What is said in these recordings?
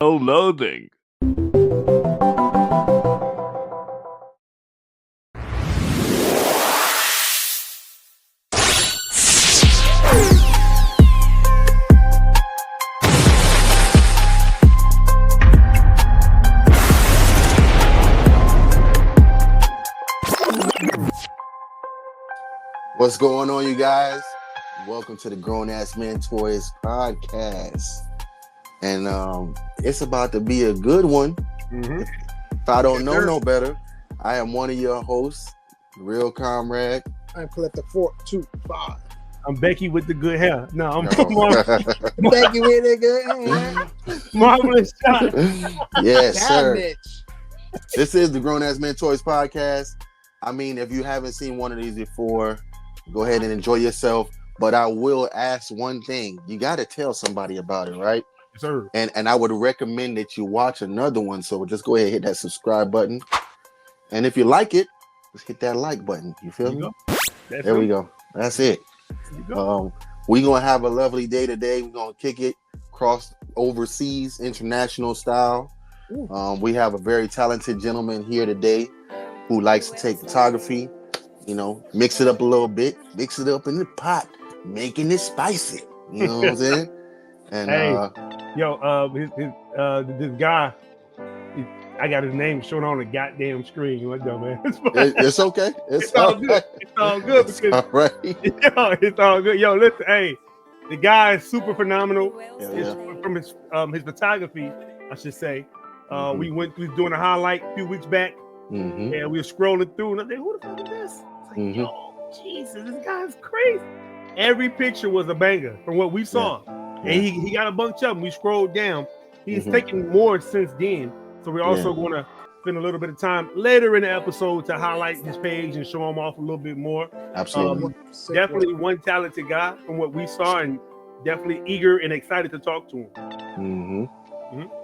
Loading. What's going on, you guys? Welcome to the Grown Ass Men Toys podcast. And it's about to be a good one. If I don't know no better, I am one of your hosts, Real Comrade. I'm Collector 425. I'm Becky with the good hair. No, I'm Becky with the good hair. Marvelous shot. Yes, sir. Bitch. This is the Grown Ass Men Toys podcast. I mean, if you haven't seen one of these before, go ahead and enjoy yourself. But I will ask one thing. You got to tell somebody about it, right? Yes, sir. And I would recommend that you watch another one. So just go ahead and hit that subscribe button. And if you like it, just hit that like button. You feel me? There we go. That's it. We're going to have a lovely day today. We're going to kick it cross overseas, international style. We have a very talented gentleman here today who likes to take photography, you know, mix it up a little bit, mix it up in the pot, making it spicy. You know what I'm saying? And this guy, I got his name shown on the goddamn screen. What the man? It's okay. It's all all good. right. It's all good because All right. it's all good. Yo, listen, hey, the guy is super phenomenal. Yeah. From his photography, I should say. We was doing a highlight a few weeks back. And we were scrolling through, and I said, "Who the fuck is this?" It's like, yo, Jesus, this guy's crazy. Every picture was a banger from what we saw, and he got a bunch of them. We scrolled down. He's taken more since then, so we're also going to spend a little bit of time later in the episode to highlight his page and show him off a little bit more. Absolutely, definitely one talented guy from what we saw, and definitely eager and excited to talk to him.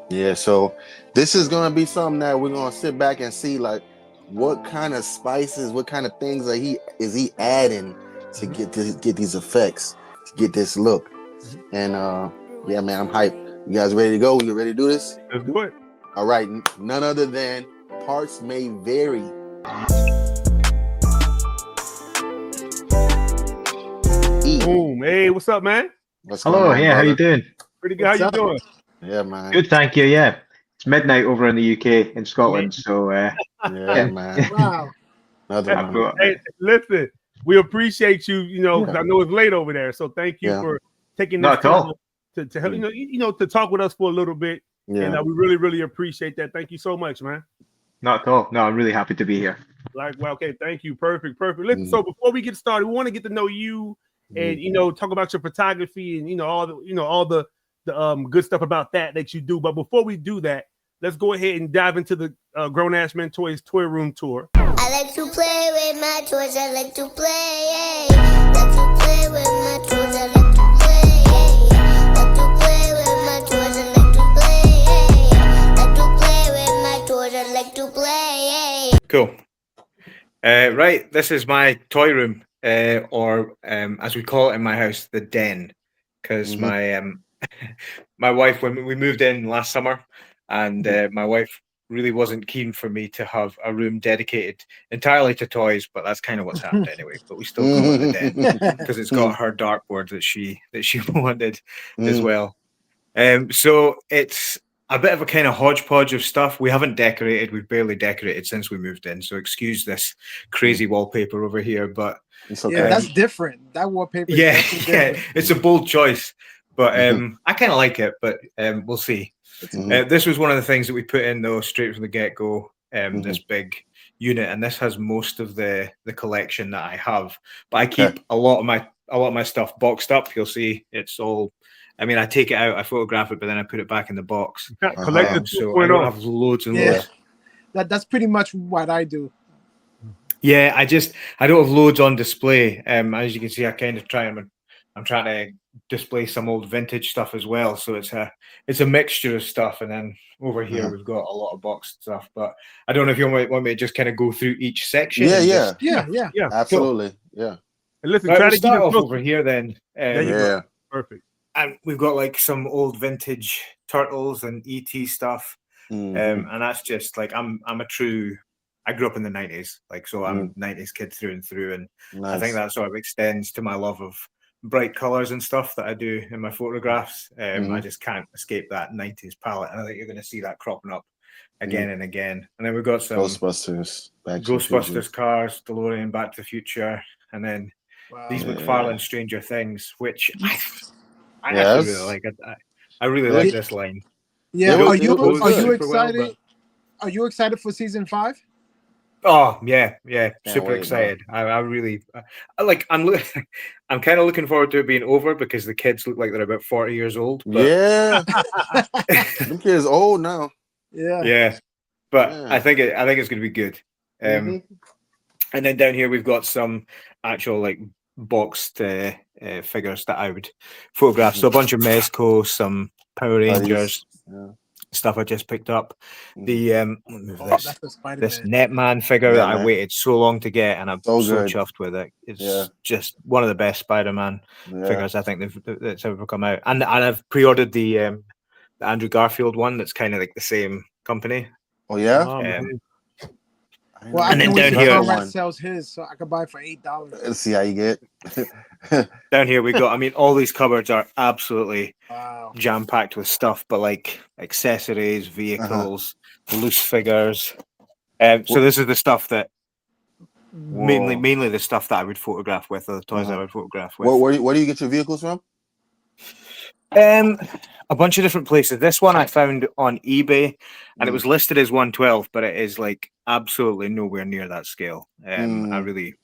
Yeah, so this is gonna be something that we're gonna sit back and see, like, what kind of spices, what kind of things is he adding to get these effects, to get this look. And yeah, man, I'm hyped. You guys ready to go? You ready to do this? Let's do it. All right, none other than PartsMayVary. Boom. Hey, what's up, man? Hello, yeah, how you doing? Pretty good. How you doing? Yeah, man. Good, thank you. Yeah, it's midnight over in the UK, in Scotland. So, yeah, man. Wow. Another one. Hey, listen, we appreciate you. You know, because I know it's late over there. So thank you for taking this time to help, to talk with us for a little bit. Yeah. And we really, really appreciate that. Thank you so much, man. Not at all. No, I'm really happy to be here. Well, okay, thank you. Perfect. Listen, so before we get started, we want to get to know you and talk about your photography and all the good stuff about that you do. But before we do that, let's go ahead and dive into the Grown Ass Men Toys Toy Room Tour. I like to play with my toys. I like to play. Like to play with my toys. I like to play. Like to play with my toys. I like to play. Like to play with my toys. I like to play. Cool. Right, this is my toy room, or as we call it in my house, the den, because my wife, when we moved in last summer, and my wife really wasn't keen for me to have a room dedicated entirely to toys, but that's kind of what's happened anyway. But we still call it the den because it's got her dartboard that she wanted as well. So it's a bit of a kind of hodgepodge of stuff. We haven't decorated. We've barely decorated since we moved in. So excuse this crazy wallpaper over here, but it's okay. Yeah, that's different. That wallpaper. Yeah, it's a bold choice. But I kind of like it, but we'll see. This was one of the things that we put in, though, straight from the get-go, this big unit. And this has most of the collection that I have. But I keep a lot of my stuff boxed up. You'll see it's all... I mean, I take it out, I photograph it, but then I put it back in the box. So I don't have loads and loads. That's pretty much what I do. Yeah, I don't have loads on display. As you can see, I'm trying to display some old vintage stuff as well. So it's a mixture of stuff. And then over here, we've got a lot of boxed stuff. But I don't know if you want me to just kind of go through each section. Yeah. Yeah. Absolutely. Cool. Yeah. And listen, Right, try we'll to start get off over here then. There you go. Perfect. and we've got like some old vintage Turtles and ET stuff. And that's just like I grew up in the 90s, like, so I'm 90s kid through and through, and I think that sort of extends to my love of bright colors and stuff that I do in my photographs. I just can't escape that 90s palette, and I think you're going to see that cropping up again and again. And then we've got some Ghostbusters cars, DeLorean, Back to the Future, and then these McFarlane Stranger Things, which I actually really like. I really like this line. Yeah, are you excited? Well, are you excited for season 5? Oh yeah, super excited. I really like. I'm kind of looking forward to it being over because the kids look like they're about 40 years old. But... Yeah, them kids old now. Yeah, but I think it's going to be good. And then down here we've got some actual like boxed figures that I would photograph. So a bunch of Mezco, some Power Rangers. Stuff I just picked up. The this Netman figure that I waited so long to get, and I'm so chuffed with it. It's just one of the best Spider-Man figures I think that's ever come out. And I've pre-ordered the Andrew Garfield one. That's kind of like the same company. Oh yeah. Well, and then down here, Conrad sells his, so I could buy it for $8. Let's see how you get. Down here we got. I mean, all these cupboards are absolutely jam packed with stuff, but like accessories, vehicles, loose figures. So this is the stuff that mainly the stuff that I would photograph with, or the toys that I would photograph with. Where do you get your vehicles from? A bunch of different places. This one I found on eBay, and it was listed as 112, but it is like absolutely nowhere near that scale. I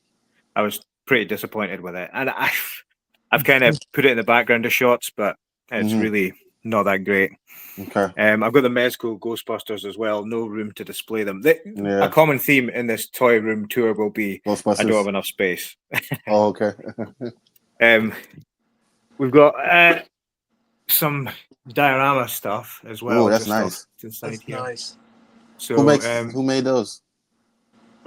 was pretty disappointed with it, and I've kind of put it in the background of shots, but it's really not that great. Okay. I've got the Mezco Ghostbusters as well. No room to display them. A common theme in this toy room tour will be I don't have enough space. Oh, okay. We've got some diorama stuff as well. Oh, that's nice. Nice. So who made those?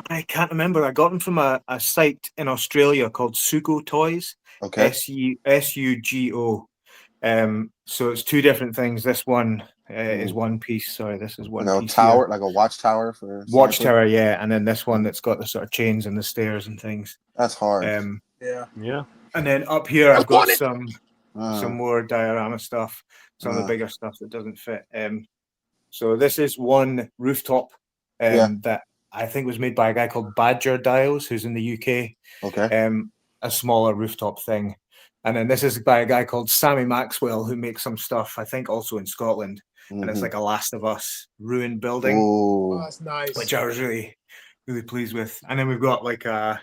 I can't remember. I got them from a site in Australia called Sugo Toys. Okay. SUGO. So it's two different things. This one is one piece. Sorry, this is one piece. Tower, like a watchtower for watchtower, yeah. And then this one that's got the sort of chains and the stairs and things. That's hard. Yeah. And then up here I've got some more diorama stuff, some of the bigger stuff that doesn't fit. So this is one rooftop that I think was made by a guy called Badger Dials, who's in the UK. Okay. A smaller rooftop thing. And then this is by a guy called Sammy Maxwell, who makes some stuff, I think, also in Scotland. And it's like a Last of Us ruined building. Oh, that's nice. Which I was really, really pleased with. And then we've got like a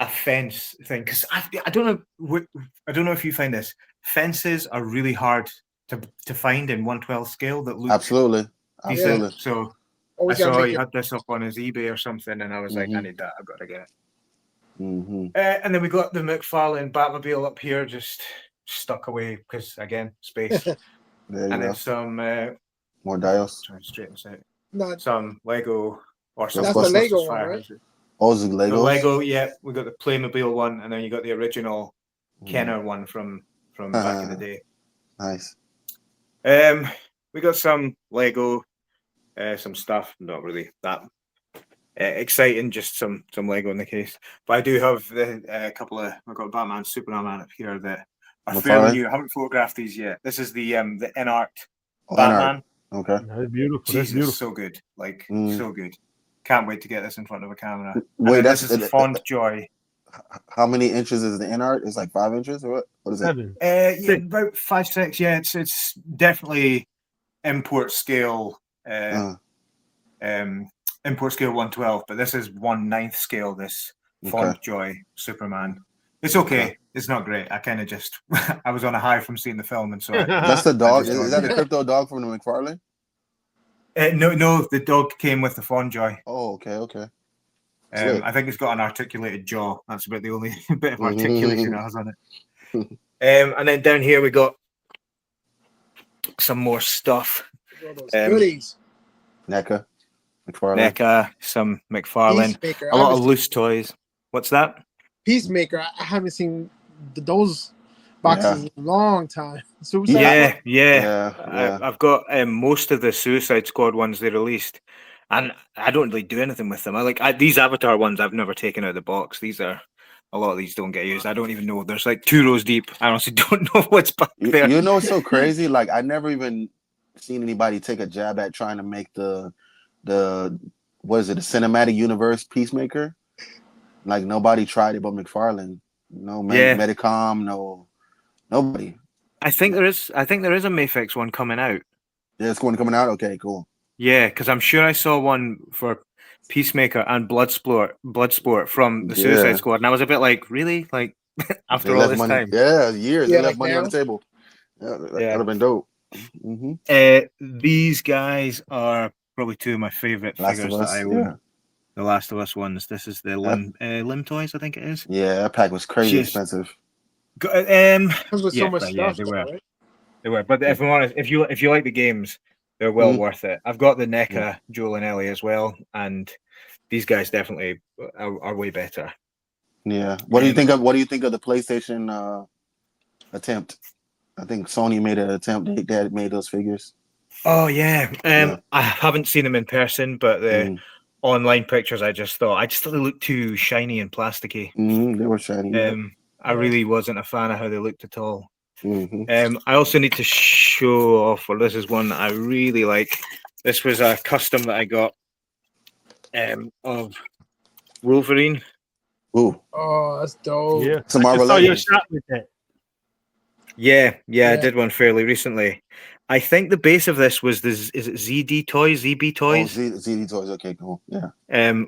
fence thing, because I don't know if you find this. Fences are really hard to find in 1/12 scale that look absolutely. So I saw he had this up on his eBay or something, and I was like, I need that. I've got to get it. And then we got the McFarlane Batmobile up here, just stuck away because again, space. Then some more dials. Trying to straighten this out. No, some Lego or some. That's the Lego one, right? Oh, the Lego. Lego, yeah. We got the Playmobil one, and then you got the original Kenner one from back in the day. Nice. We got some Lego, some stuff. Not really that exciting, just some Lego in the case. But I do have a couple of. I've got Batman, Superman up here that are fairly new. I haven't photographed these yet. This is the in-art Batman. Okay. That's beautiful. Jesus, that's beautiful. So good. Like so good. Can't wait to get this in front of a camera. Wait, this is the Fond Joy. How many inches is the in-art? It's like 5 inches or what? What is it? Yeah, about 5, 6. Yeah, it's definitely import scale. Import scale 1/12, but this is 1/9 scale. This Fond Joy Superman. It's okay. It's not great. I kind of just I was on a high from seeing the film, and so that's the dog. Is that the crypto dog from the McFarlane? No, the dog came with the Fond Joy. Oh, okay. I think it's got an articulated jaw. That's about the only bit of articulation it has on it. And then down here we got some more stuff. Goodies. NECA, McFarlane. NECA, some McFarlane. A lot of loose toys. What's that? Peacemaker. I haven't seen those boxes Yeah. a long time. Suicide Yeah. I've got most of the Suicide Squad ones they released, and I don't really do anything with them. These Avatar ones I've never taken out of the box. A lot of these don't get used. I don't even know. There's like 2 rows deep. I honestly don't know what's back there. You know, it's so crazy. Like, I never even seen anybody take a jab at trying to make the what is it, the cinematic universe Peacemaker. Like, nobody tried it but McFarlane. No Medicom, nobody. I think there is a Mayfix one coming out. Yeah, it's coming out. Okay, cool. Yeah, because I'm sure I saw one for Peacemaker and Bloodsport from the Suicide Squad, and I was a bit like, really? Like, after all this time? Yeah, years. They left money now? on the table. Yeah, that'd have been dope. These guys are probably 2 of my favorite figures that I own. Yeah. The Last of Us ones. This is the Limb Toys, I think it is. Yeah, that pack was crazy expensive. So much stuff, they were. right? They were. But if I'm honest, if you like the games, they're well worth it. I've got the NECA Joel and Ellie as well, and these guys definitely are way better. Yeah. What do you think of the PlayStation attempt? I think Sony made an attempt. They had made those figures. Oh yeah. I haven't seen them in person, but the online pictures I just thought they looked too shiny and plasticky. They were shiny. I really wasn't a fan of how they looked at all. I also need to show off. Well, this is one that I really like. This was a custom that I got of Wolverine. Ooh. Oh, that's dope. Yeah, it's a Marvel. I saw your shot with that. Yeah, I did one fairly recently. I think the base of this was is it ZB Toys? ZD Toys. Okay, cool. Yeah.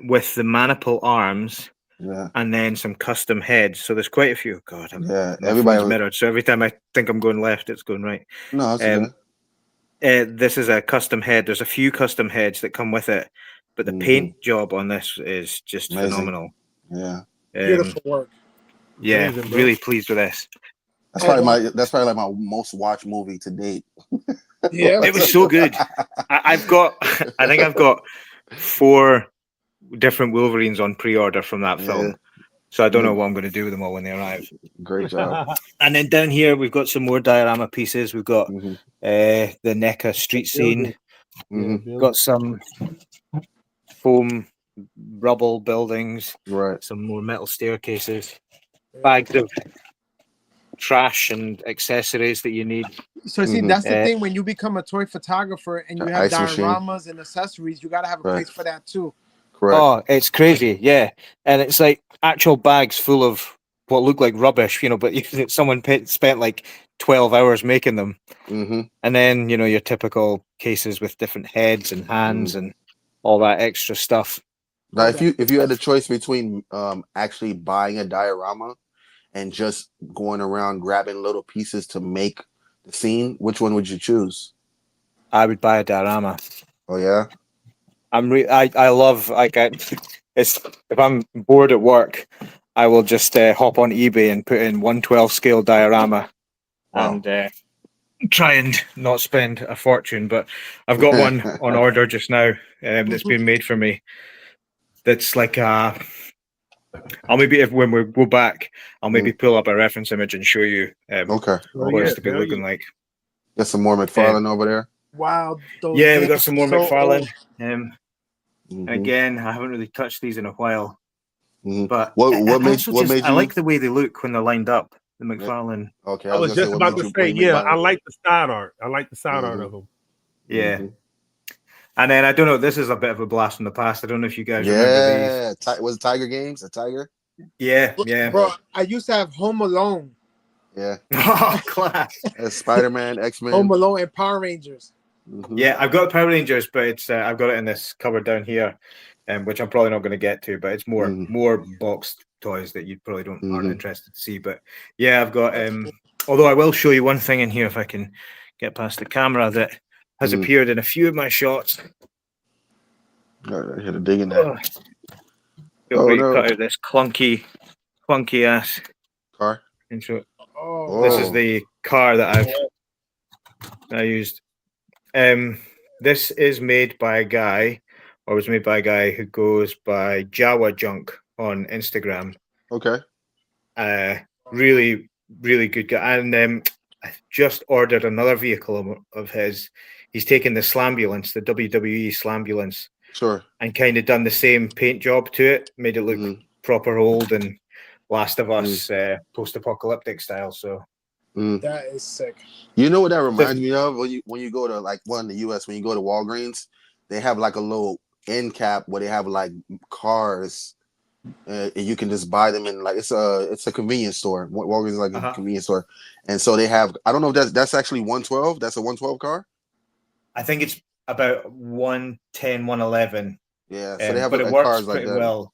With the maniple arms. Yeah. And then some custom heads. So there's quite a few. God, everybody's mirrored. So every time I think I'm going left, it's going right. No, that's good. This is a custom head. There's a few custom heads that come with it, but the paint job on this is just amazing. Phenomenal. Yeah. Beautiful work. Yeah, amazing, really pleased with this. That's probably like my most watched movie to date. Yeah, it was so good. I think I've got 4 different Wolverines on pre-order from that film. So I don't know what I'm going to do with them all when they arrive. Great job. And then down here we've got some more diorama pieces. We've got the NECA street scene. Got some foam rubble buildings. Right. Some more metal staircases. Bags of trash and accessories that you need. So see, that's the thing. When you become a toy photographer and you have dioramas and accessories, you got to have a place for that too. Correct. Oh, it's crazy, yeah. And it's like actual bags full of what look like rubbish, but someone spent like 12 hours making them. And then, your typical cases with different heads and hands and all that extra stuff. Now, if you had the choice between actually buying a diorama and just going around grabbing little pieces to make the scene, which one would you choose? I would buy a diorama. Oh yeah. I love if I'm bored at work, I will just hop on eBay and put in 1/12 scale diorama and try and not spend a fortune. But I've got one on order just now that's been made for me. That's like I'll maybe when we go back, I'll maybe pull up a reference image and show you what it's to be looking like. Got some more McFarlane over there. Wow. We got some more McFarlane. Again, I haven't really touched these in a while. But I like the way they look when they're lined up. The McFarlane. Okay, I was just about to say, I like the side art. I like the side art of them. Yeah. And then I don't know. This is a bit of a blast from the past. I don't know if you guys remember these. Was it Tiger Games? A Tiger? Yeah. Bro, I used to have Home Alone. Yeah. Oh, class. Spider-Man, X-Men. Home Alone and Power Rangers. Yeah, I've got Power Rangers, but it's I've got it in this cupboard down here, which I'm probably not going to get to. But it's more boxed toys that you probably aren't interested to see. But yeah, I've got. Although I will show you one thing in here if I can get past the camera that has appeared in a few of my shots. I had to dig in there. Feel free to cut out this clunky ass car. Intro. This is the car that I used. This is made by a guy, or was made by a guy who goes by Jawa Junk on Instagram. Okay. Really really good guy. And I just ordered another vehicle of his. He's taken the Slambulance, the WWE Slambulance, sure, and kind of done the same paint job to it, made it look proper old and Last of Us post-apocalyptic style. So that is sick. You know what that reminds me of? When you go to like in the US, when you go to Walgreens, they have like a little end cap where they have like cars, and you can just buy them in like it's a convenience store. Walgreens is like a convenience store, and so they have. I don't know if that's actually 112. That's a 112 car. I think it's about 110, 111. Yeah, so they have but it works cars pretty like that. well.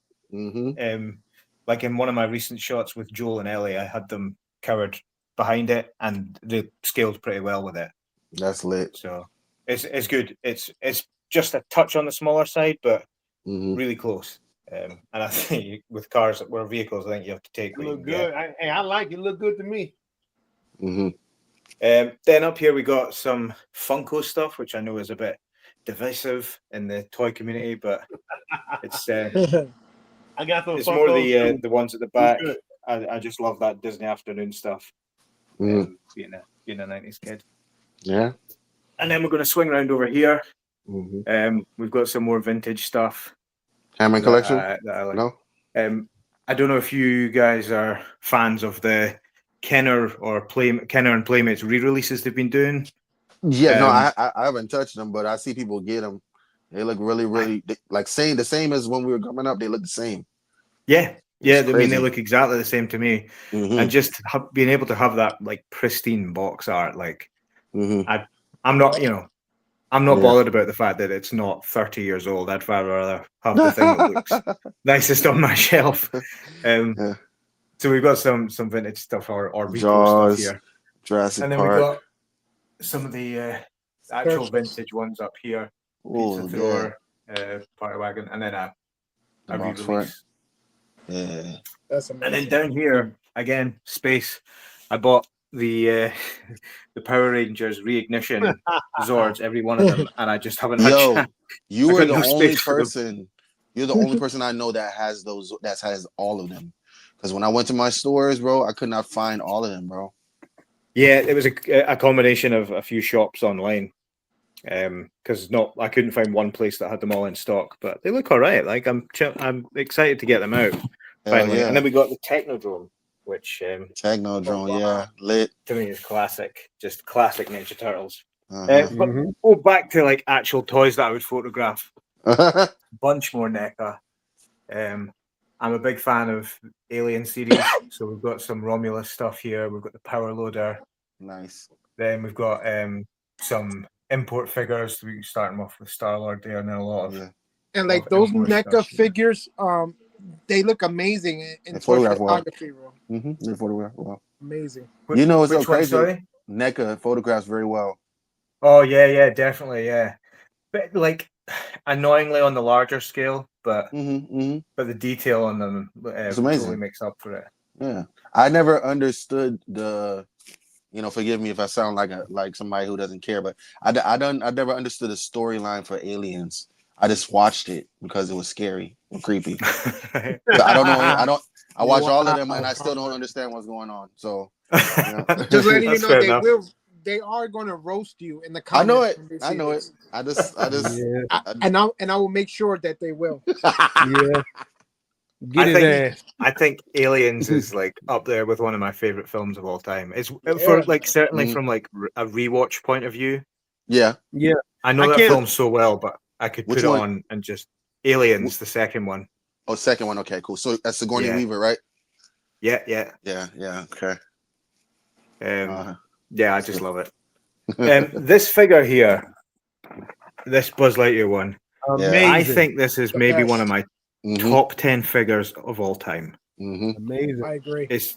Like in one of my recent shots with Joel and Ellie, I had them covered behind it, and they scaled pretty well with it. That's lit. So it's good. It's just a touch on the smaller side, but really close. And I think with cars or vehicles, I think you have to take. It look good. I like it. Look good to me. Then up here we got some Funko stuff, which I know is a bit divisive in the toy community, but it's. I got some. It's more the ones at the back. I just love that Disney Afternoon stuff. Being a 90s kid. Yeah. And then we're going to swing around over here. We've got some more vintage stuff. Hammer collection? That I like. No. I don't know if you guys are fans of the Kenner and Playmates re-releases they've been doing. Yeah, no, I haven't touched them, but I see people get them. They look really, really like the same as when we were coming up. They look the same. Yeah. I mean, they look exactly the same to me. And just being able to have that like pristine box art, like I'm not bothered about the fact that it's not 30 years old. I'd rather have the thing that looks nicest on my shelf. So we've got some vintage stuff or retro stuff here. Jurassic and then Park. we've got some of the actual vintage ones up here. Pizza Thrower, Party Wagon, and then a re-release. Yeah, that's amazing. And then down here again, space. I bought the Power Rangers Reignition Zords, every one of them, and I just haven't had chance. You are the only person. You're the only person I know that has those. That has all of them. Because when I went to my stores, bro, I could not find all of them, bro. Yeah, it was a combination of a few shops online. Because I couldn't find one place that had them all in stock, but they look all right. Like I'm excited to get them out finally. And then we got the Technodrome, which lit to me is classic, just classic Ninja Turtles. But go back to like actual toys that I would photograph. Bunch more NECA. I'm a big fan of Alien series, so we've got some Romulus stuff here. We've got the Power Loader. Nice. Then we've got some import figures. We starting off with Star-Lord there, and then a lot of and like those NECA figures, they look amazing in photography, bro. They photograph well. Amazing. You know, it's so crazy. NECA photographs very well. Oh yeah, definitely, yeah. But like annoyingly on the larger scale, but but the detail on them totally makes up for it. Yeah, I never understood the. Forgive me if I sound like somebody who doesn't care, but I never understood the storyline for Aliens. I just watched it because it was scary and creepy. I don't know. I watch all of them and I still don't understand what's going on. So just letting you know, they are going to roast you in the comments. I know it. I just and I will make sure that they will. I think Aliens is like up there with one of my favorite films of all time. It's for like certainly from like a rewatch point of view. Yeah. I know that film so well, but I could put it on and just Aliens, the second one. Oh, second one. Okay, cool. So that's Sigourney Weaver, right? Yeah. Okay. I just love it. This figure here, this Buzz Lightyear one, I think this is maybe one of my top 10 figures of all time. Amazing. I agree. It's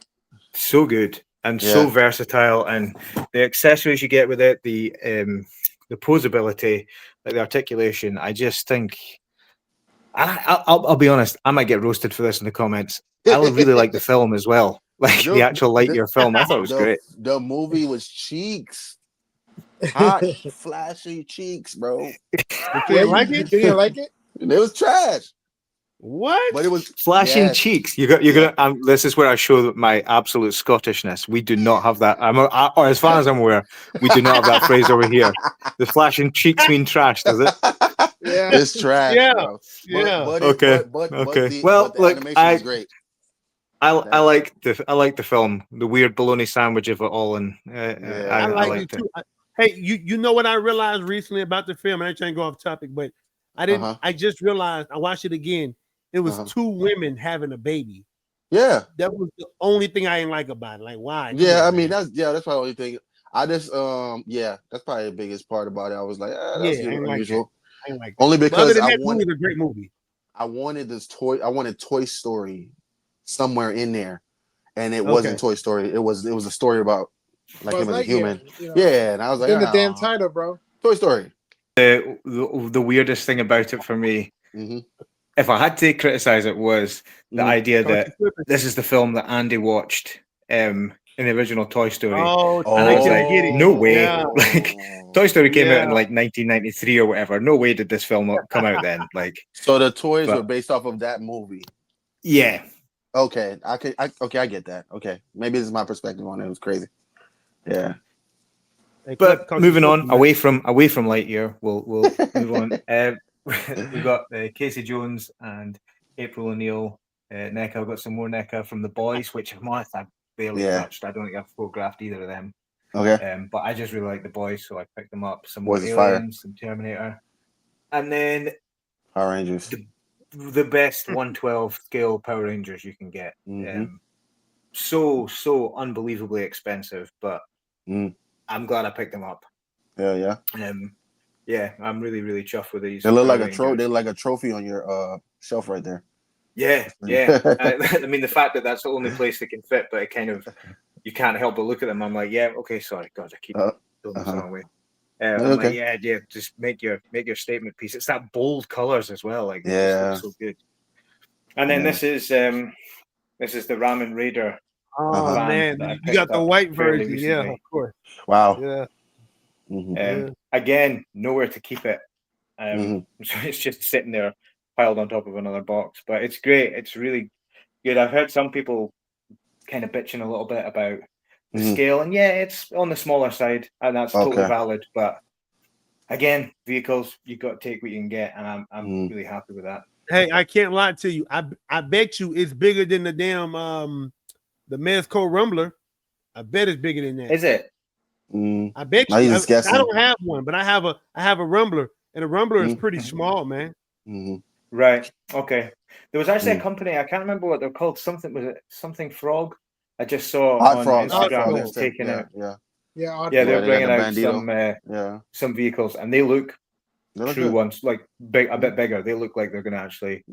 so good and so versatile, and the accessories you get with it, the posability, like the articulation. I just think, I'll be honest, I might get roasted for this in the comments. I really like the film as well, like the actual Lightyear film. I thought it was great. The movie was cheeks, hot, flashy cheeks, bro. You didn't like it? It was trash. What? But it was flashing cheeks. You're gonna. This is where I show my absolute Scottishness. We do not have that. Or as far as I'm aware, we do not have that phrase over here. The flashing cheeks mean trash, does it? Yeah. It's trash, Yeah. bro. Yeah. But Okay. the animation is great. I like the film, the weird bologna sandwich of it all, and I like liked it too. Hey, you know what I realized recently about the film? I ain't trying to go off topic, but I didn't. I just realized. I watched it again. It was two women having a baby. Yeah, that was the only thing I didn't like about it. Like, why? Yeah, I mean that's probably the only thing. I just that's probably the biggest part about it. I was like, that's unusual. I didn't like that. Only because that movie was a great movie. I wanted Toy Story somewhere in there, and it wasn't Toy Story. It was a story about like him as a human. Yeah, and I was like, in the damn title, bro. Toy Story. The weirdest thing about it for me, if I had to criticize it, was the idea that this is the film that Andy watched in the original Toy Story. And I was like, no way. Yeah. Like, Toy Story came out in like 1993 or whatever. No way did this film come out then. Like, so the toys were based off of that movie. Yeah. Okay, I get that. Okay, maybe this is my perspective on it. It was crazy. Yeah. But moving on, away from Lightyear, we'll move on. We've got Casey Jones and April O'Neil. NECA. We've got some more NECA from The Boys, which I've barely touched. I don't think I've photographed either of them. Okay. But I just really like The Boys, so I picked them up. Some Boys more Aliens, some Terminator, and then Power Rangers. The best 112 scale Power Rangers you can get. So unbelievably expensive, but I'm glad I picked them up. Yeah. Yeah, I'm really, really chuffed with these. They look like They look like a trophy on your shelf right there. Yeah. I mean, the fact that that's the only place they can fit, but it kind of, you can't help but look at them. I'm like, yeah, okay, sorry, God, I keep going this wrong way. I'm like, yeah, just make your statement piece. It's that bold colors as well, like it's so good. And then this is the Ramen Raider. Oh man, you got the white version, recently. of course. Wow. Yeah. Again, nowhere to keep it. So it's just sitting there piled on top of another box. But it's great. It's really good. I've heard some people kind of bitching a little bit about the scale, and it's on the smaller side, and that's totally valid. But again, vehicles, you've got to take what you can get, and I'm really happy with that. Hey, I can't lie to you. I bet you it's bigger than the damn the Mezco Rumbler. I bet it's bigger than that. Is it? I bet you. I don't have one, but I have a Rumbler, and a Rumbler is pretty small, man. Right. Okay. There was actually a company, I can't remember what they're called. Something Frog? I just saw on Instagram taking it. They're bringing out some vehicles, and they look true ones, like a bit bigger. They look like they're going to actually.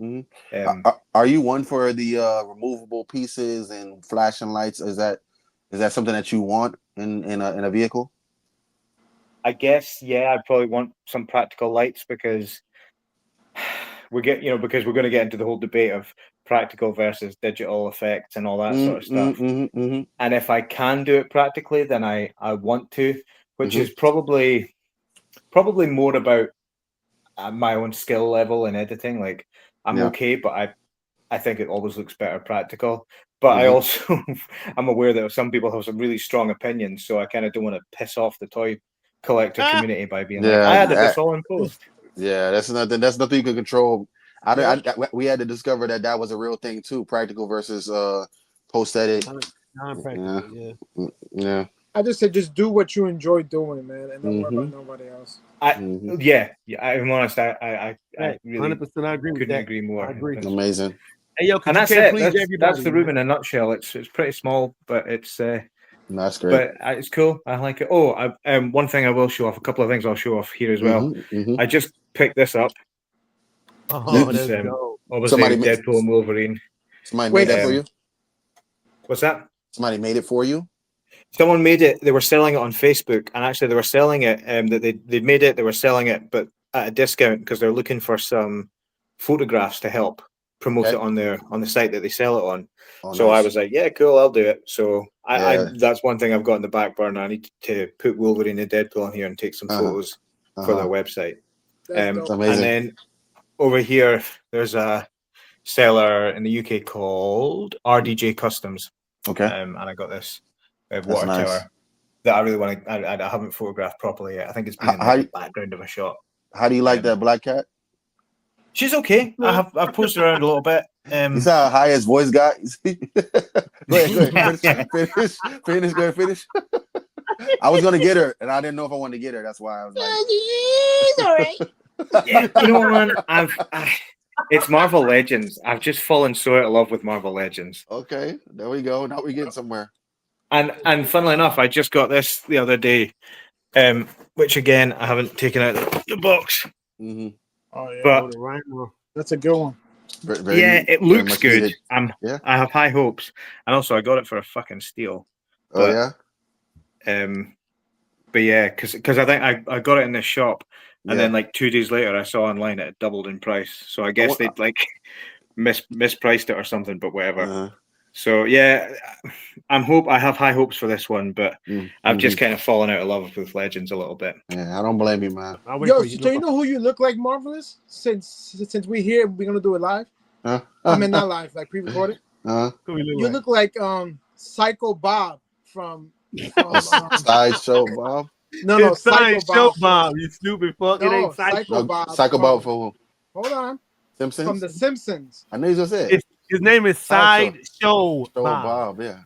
Are you one for the removable pieces and flashing lights? Is that something that you want in a vehicle? I guess, I'd probably want some practical lights because we're going to get into the whole debate of practical versus digital effects and all that sort of stuff. And if I can do it practically, then I want to, which is probably more about my own skill level in editing. Like I'm okay, but I think it always looks better practical. But I also I'm aware that some people have some really strong opinions, so I kind of don't want to piss off the toy collector community by being like, I added this all in post. Yeah, that's nothing you can control. We had to discover that was a real thing too. Practical versus post edit. Yeah. I just said, just do what you enjoy doing, man, and don't worry about nobody else. I'm honest. I really 100% I agree with couldn't that. agree more. I agree. Amazing. Hey, yo, and that's it. That's the room in a nutshell. It's pretty small, but it's that's great. But it's cool. I like it. One thing I will show off. A couple of things I'll show off here as well. I just picked this up. Obviously, Deadpool and Wolverine. Somebody made that for you? What's that? Somebody made it for you? Someone made it. They were selling it on Facebook, and actually they were selling it. That they made it. They were selling it, but at a discount because they're looking for some photographs to help promote it on the site that they sell it on. So nice. I was like, yeah, cool, I'll do it. So I that's one thing I've got in the back burner. I need to put Wolverine and Deadpool on here and take some photos for their website. And then over here, there's a seller in the UK called RDJ Customs. Okay. And I got this water nice. tower that I really want to. I haven't photographed properly yet. I think it's been in the background of a shot. How do you like that black cat? She's okay. I've posed around a little bit. You saw how high his voice got? Go ahead. Finish. I was gonna get her, and I didn't know if I wanted to get her. That's why I was like, all right. Yeah, you know what, man? It's Marvel Legends. I've just fallen so out of love with Marvel Legends. Okay, there we go. Now we're getting somewhere. And funnily enough, I just got this the other day, which again I haven't taken out the box. Mm-hmm. Oh yeah, but that's a good one. Yeah, it looks good. Needed. I have high hopes, and also I got it for a fucking steal. Oh yeah. But yeah, because I think I got it in this shop, and then like 2 days later I saw online it had doubled in price. So I guess they'd like mispriced it or something, but whatever. So yeah, I have high hopes for this one, but I've just kind of fallen out of love with Legends a little bit. Yeah, I don't blame you, man. Yo, so you know who you look like, Marvelous? Since we're here, we're gonna do it live. I mean, not live, like pre-recorded. You look like Psycho Bob from Sideshow Bob. No, Psycho Bob. You stupid fuck. No, it ain't Psycho Bob. Psycho Bob for who? Hold on. Simpsons. From The Simpsons. I know you just said. His name is Sideshow Bob. Yeah.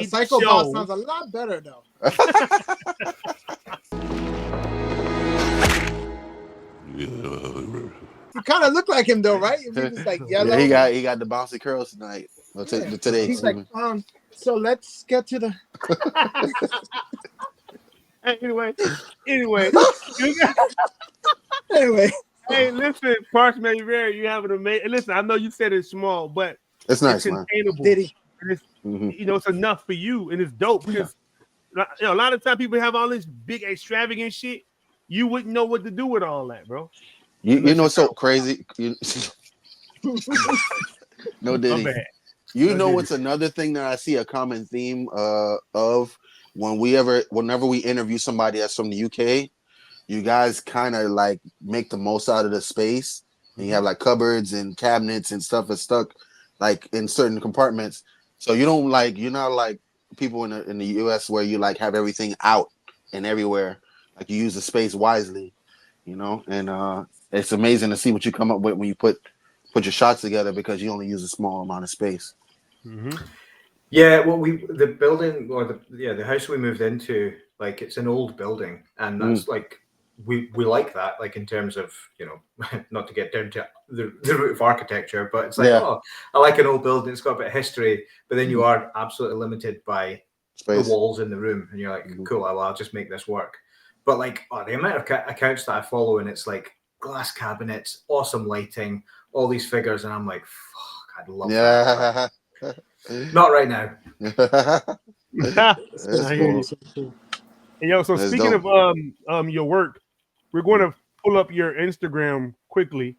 Psycho Bob sounds a lot better though. You kind of look like him though, right? If he was like yellow. Yeah, he got the bouncy curls tonight. Today. He's like, so let's get to the. Anyway. Hey, listen, PartsMayVary, you have an amazing. Listen, I know you said it's small, but it's nice, man. Did he? It's, you know, it's enough for you, and it's dope because you know, a lot of times people have all this big extravagant shit. You wouldn't know what to do with all that, bro. You know what's so crazy? No Diddy. You know what's another thing that I see a common theme of whenever we interview somebody that's from the UK, you guys kind of like make the most out of the space, and you have like cupboards and cabinets and stuff that's stuck like in certain compartments. So you're not like people in the US where you like have everything out and everywhere. Like you use the space wisely, you know, and it's amazing to see what you come up with when you put your shots together because you only use a small amount of space. Yeah, well, the building or the house we moved into, like it's an old building, and that's like we like that, like in terms of, you know, not to get down to the root of architecture, but it's like, I like an old building, it's got a bit of history, but then you are absolutely limited by space. The walls in the room, and you're like, cool, I'll just make this work. But like, the amount of accounts that I follow, and it's like glass cabinets, awesome lighting, all these figures, and I'm like, fuck, I'd love that. Not right now. That's cool. And yo, so speaking of your work, we're going to pull up your Instagram quickly,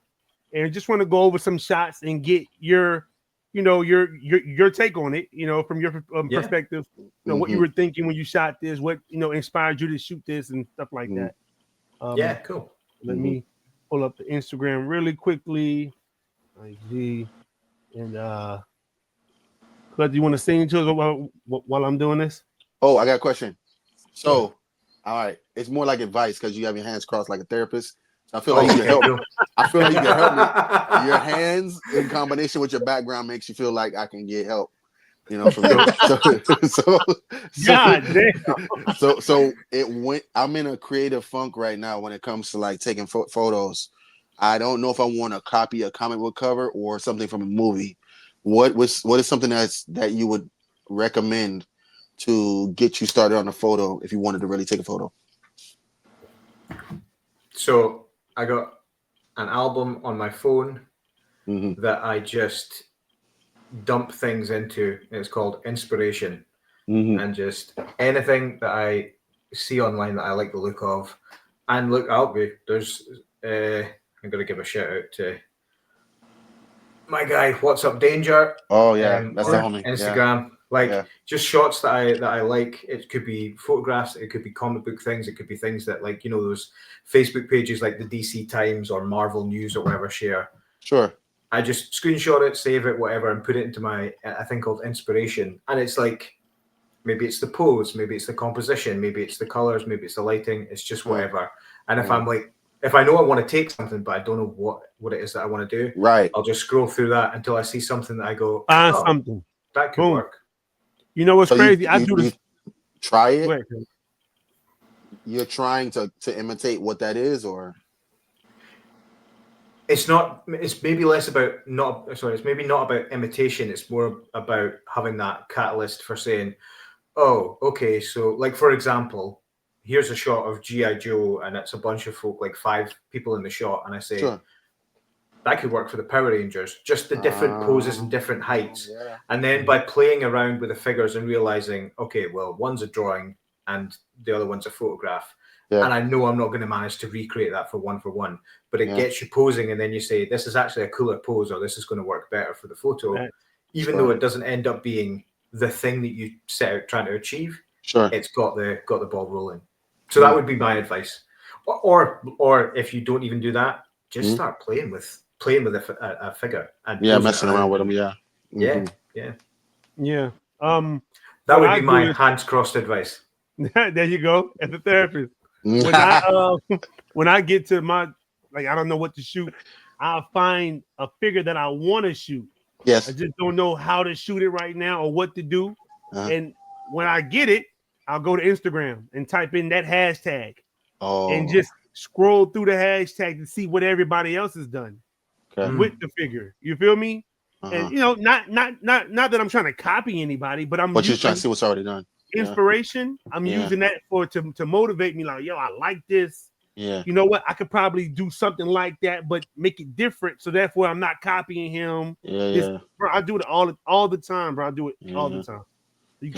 and just want to go over some shots and get your take on it. You know, from your perspective, you know what you were thinking when you shot this, what inspired you to shoot this, and stuff like that. Yeah, cool. Let me pull up the Instagram really quickly. IG and but do you want to sing to us while I'm doing this? Oh, I got a question. So, all right, it's more like advice because you have your hands crossed like a therapist. So I feel like you can help me. I feel like you can help me. Your hands in combination with your background makes you feel like I can get help. You know, from God damn. So it went. I'm in a creative funk right now when it comes to like taking photos. I don't know if I want to copy a comic book cover or something from a movie. What is something that you would recommend to get you started on a photo if you wanted to really take a photo? So I got an album on my phone that I just dump things into. It's called Inspiration, and just anything that I see online that I like the look of. And look, there's I'm gonna give a shout out to my guy, What's Up Danger. Oh yeah, that's the homie. Instagram, just shots that I like. It could be photographs, it could be comic book things, it could be things that like those Facebook pages like the DC Times or Marvel News or whatever share. Sure. I just screenshot it, save it, whatever, and put it into my thing called inspiration. And it's like, maybe it's the pose, maybe it's the composition, maybe it's the colors, maybe it's the lighting. It's just whatever. And if I'm like, if I know I want to take something, but I don't know what it is that I want to do, right, I'll just scroll through that until I see something that I go, something that could work. You know what's so crazy? I do this. Try it. You're trying to imitate what that is, or it's not. It's maybe less about It's maybe not about imitation. It's more about having that catalyst for saying, "Oh, okay." So, like for example, here's a shot of G.I. Joe, and it's a bunch of folk, like 5 people in the shot, and I say, that could work for the Power Rangers. Just the different poses and different heights, and then by playing around with the figures and realizing, okay, well, one's a drawing and the other one's a photograph. And I know I'm not going to manage to recreate that for one, but it gets you posing, and then you say, this is actually a cooler pose, or this is going to work better for the photo, even though it doesn't end up being the thing that you set out trying to achieve. It's got the ball rolling. So that would be my advice. Or if you don't even do that, just start playing with a figure and messing around with them. Yeah. That would be my hands crossed advice. There you go. As a therapist, when I get to my, like, I don't know what to shoot, I'll find a figure that I want to shoot. Yes. I just don't know how to shoot it right now or what to do. And when I get it, I'll go to Instagram and type in that hashtag and just scroll through the hashtag to see what everybody else has done with the figure. You feel me? And you know, not that I'm trying to copy anybody, but I'm just trying to see what's already done. Inspiration. I'm using that to motivate me. Like, yo, I like this. Yeah. You know what? I could probably do something like that, but make it different. So therefore, I'm not copying him. Bro, I do it all the time, bro. I do it all the time. You've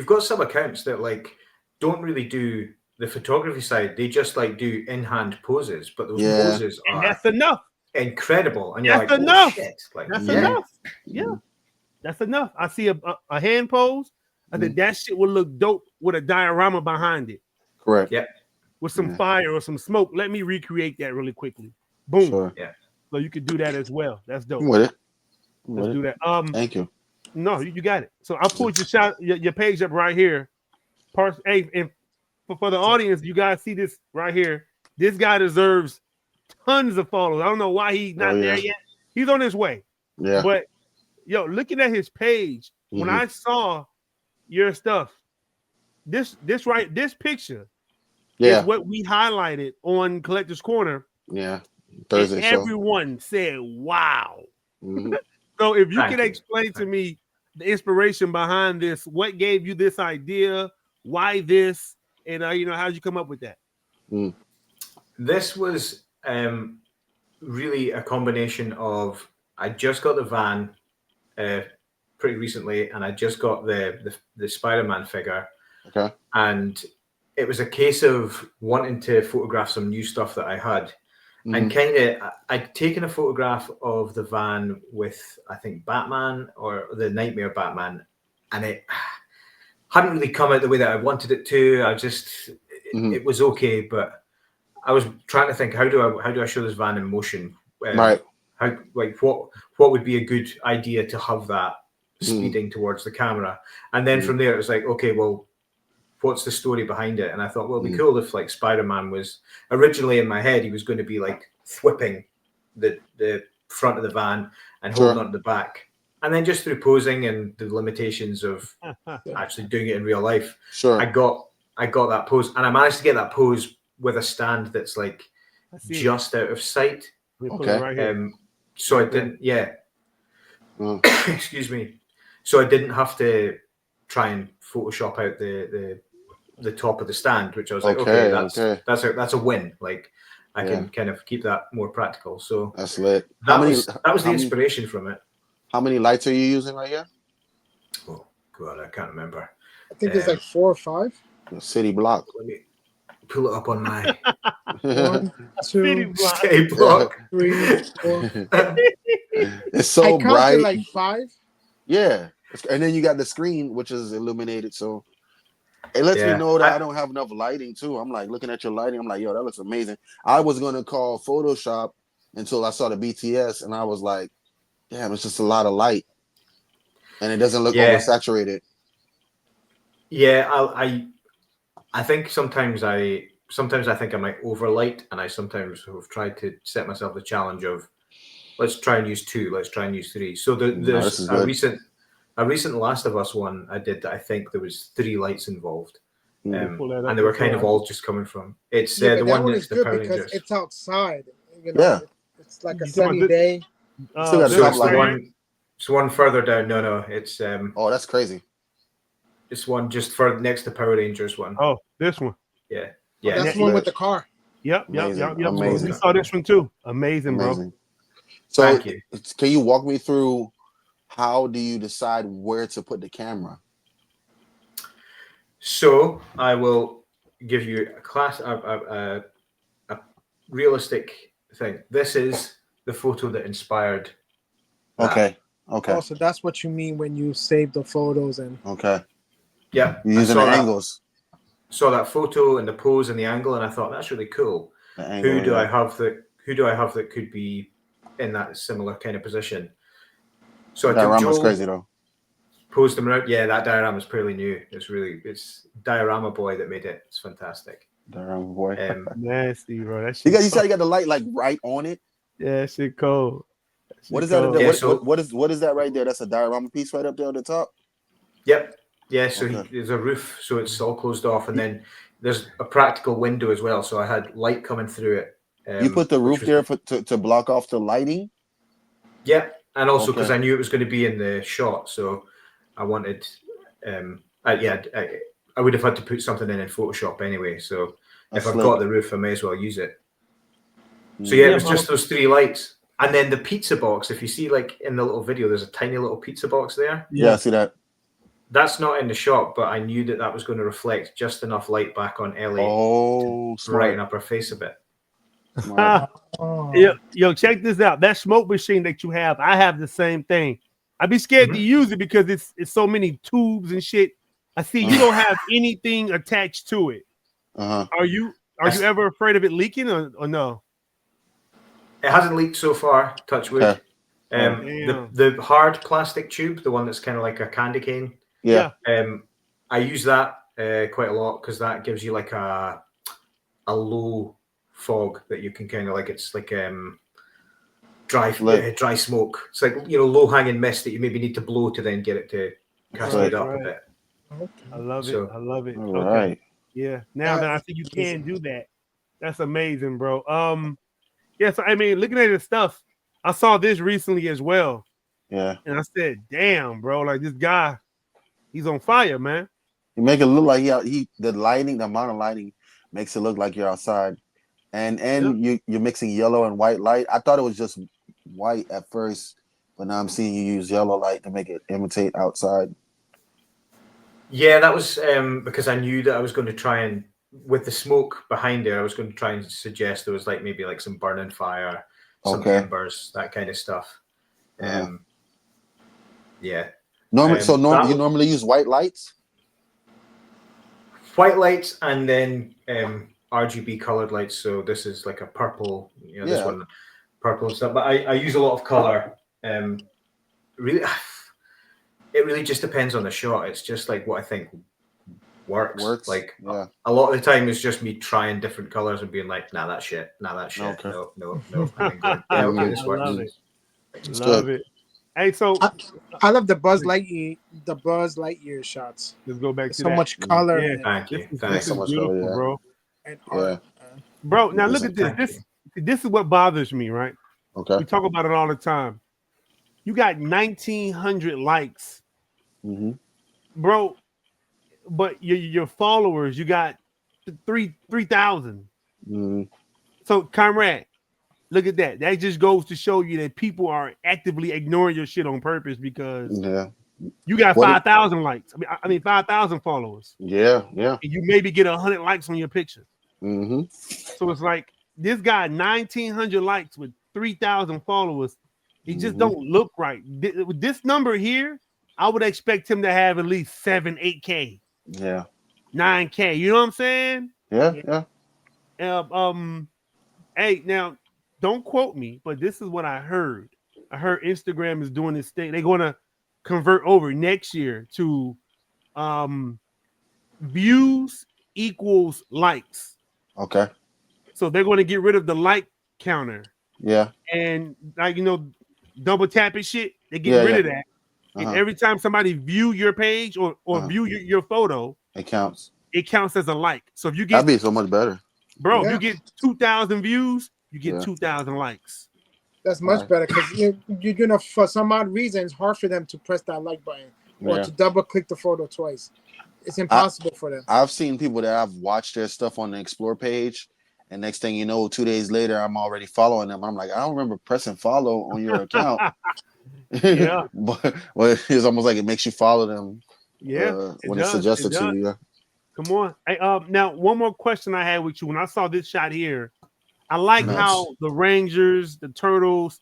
got some accounts that like don't really do the photography side. They just like do in-hand poses, but those poses are, and that's enough. Incredible. And you're that's like, enough. Oh, shit. Like, that's enough. Yeah. That's enough. I see a hand pose. I think that shit would look dope with a diorama behind it. Correct. Yeah. With some fire or some smoke. Let me recreate that really quickly. Boom. Sure. Yeah. So you could do that as well. That's dope. I'm with it. Let's do that. Thank you. No, you got it. So I pulled your page up right here. And for the audience, you guys see this right here. This guy deserves tons of followers. I don't know why he's not there yet. He's on his way. Yeah. But yo, looking at his page, when I saw your stuff, this picture is what we highlighted on Collector's Corner. Yeah. Thursday show. Everyone said, wow. So if you can explain to me the inspiration behind this, what gave you this idea, why this, and how'd you come up with that? This was really a combination of, I just got the van pretty recently, and I just got the Spider-Man figure. Okay. And it was a case of wanting to photograph some new stuff that I had. And kind of, I'd taken a photograph of the van with, I think, Batman or the Nightmare Batman, and it hadn't really come out the way that I wanted it to. It was okay, but I was trying to think, how do I show this van in motion? Right. How, like, what would be a good idea to have that speeding towards the camera? And then from there, it was like, okay, well, what's the story behind it? And I thought, well, it'd be cool if like Spider-Man was originally in my head, he was going to be like whipping the front of the van and holding onto the back. And then just through posing and the limitations of actually doing it in real life, I got that pose, and I managed to get that pose with a stand that's like just out of sight. Okay. Right so I didn't, excuse me. So I didn't have to try and Photoshop out the top of the stand, which I was like, that's a win. Like I can kind of keep that more practical. So that's lit. That was the inspiration from it. How many lights are you using right here? Oh God, I can't remember. I think there's like 4 or 5. City block. Let me pull it up on my 1, 2, City block. 3, 4. It's so I bright. counted like 5. Yeah. And then you got the screen, which is illuminated. So it lets me know that I don't have enough lighting too. I'm like looking at your lighting. I'm like, yo, that looks amazing. I was going to call Photoshop until I saw the BTS, and I was like, damn, it's just a lot of light, and it doesn't look oversaturated. Yeah, I think sometimes I think I might overlight, and I sometimes have tried to set myself the challenge of let's try and use 2, let's try and use 3. So there's a recent Last of Us one I did that I think there was 3 lights involved. And they were kind of all just coming from the one next to Power Rangers. It's outside. You know, it's like a sunny day. So it's one further down. No, it's oh, that's crazy. This one just for next to Power Rangers one. Oh, this one. Yeah. That's the one with the car. Yep. Amazing. We saw this one too. Amazing, bro. So, thank you. Can you walk me through how do you decide where to put the camera? So I will give you a realistic thing. This is the photo that inspired that. Okay. Oh, so that's what you mean when you save the photos and yeah, you're using the angles. Saw that photo and the pose and the angle, and I thought that's really cool. Who do I have that could be in that similar kind of position? So that diorama's crazy though. Posed them around. Yeah, that diorama is pretty new. It's Diorama Boy that made it. It's fantastic. Diorama Boy. Nasty, bro. You said you got the light like right on it. Yeah, shit cold. What is that? What is that right there? That's a diorama piece right up there on the top. Yep. Yeah. So there's a roof, so it's all closed off, and then there's a practical window as well. So I had light coming through it. You put the roof there to block off the lighting. Yeah, and also because I knew it was going to be in the shot, so I wanted. I would have had to put something in Photoshop anyway. So if I've got the roof, I may as well use it. So it was just those 3 lights. And then the pizza box, if you see like in the little video, there's a tiny little pizza box there. Yeah, I see that. That's not in the shot, but I knew that was going to reflect just enough light back on Ellie to brighten up her face a bit. Yo, check this out. That smoke machine that you have, I have the same thing. I'd be scared to use it because it's so many tubes and shit. I see you don't have anything attached to it. Are you ever afraid of it leaking or no? It hasn't leaked so far, touch wood. The hard plastic tube, the one that's kind of like a candy cane. Yeah. I use that quite a lot because that gives you like a low fog that you can kind of like, it's like dry smoke. It's like, low hanging mist that you maybe need to blow to then get it to cascade up a bit. Okay. I love it. I love it. All right. Yeah. Now that I think you can do that, that's amazing, bro. So I mean, looking at his stuff, I saw this recently as well. Yeah. And I said, damn, bro, like this guy, he's on fire, man. You make it look like the lighting, the amount of lighting makes it look like you're outside. And you're mixing yellow and white light. I thought it was just white at first, but now I'm seeing you use yellow light to make it imitate outside. Yeah, that was because I knew that I was going to try and, with the smoke behind it, I was going to try and suggest there was like maybe like some burning fire, some embers, that kind of stuff. Yeah. You normally use white lights? White lights and then RGB colored lights. So this is like a purple, this one, purple and stuff. But I use a lot of color. Really, it really just depends on the shot. It's just like what I think works. Like a lot of the time it's just me trying different colors and being like, nah, that shit. Okay. No. This works. Love it. Hey, so I love the Buzz Lightyear shots. Let's go back to so much color. Yeah, thank you. Thanks so much, beautiful, bro. And art. Bro, now look at this. This is what bothers me, right? Okay. We talk about it all the time. You got 1,900 likes, bro. But your followers, you got 3,000. So, comrade, look at that. That just goes to show you that people are actively ignoring your shit on purpose because you got 5,000 likes. I mean 5,000 followers. Yeah. And you maybe get 100 likes on your picture. So it's like this guy 1,900 likes with 3,000 followers. He just don't look right. With this number here, I would expect him to have at least 7-8K. Yeah. 9K. You know what I'm saying? Yeah. Hey, now don't quote me, but this is what I heard. I heard Instagram is doing this thing. They're going to convert over next year to views equals likes. Okay. So they're going to get rid of the like counter. Yeah. And like, double tapping shit, they get rid of that. And every time somebody view your page or view your photo, it counts. It counts as a like. So if you get, that'd be so much better, bro. If you get 2,000 views, you get 2,000 likes. That's much better because for some odd reason it's hard for them to press that like button or to double click the photo twice. It's impossible for them. I've seen people that I've watched their stuff on the Explore page, and next thing you know, 2 days later, I'm already following them. I'm like, I don't remember pressing follow on your account. Yeah, but it's almost like it makes you follow them. Yeah, when it's suggested to you. Yeah. Come on. Hey, now one more question I had with you. When I saw this shot here, I like how the Rangers, the Turtles,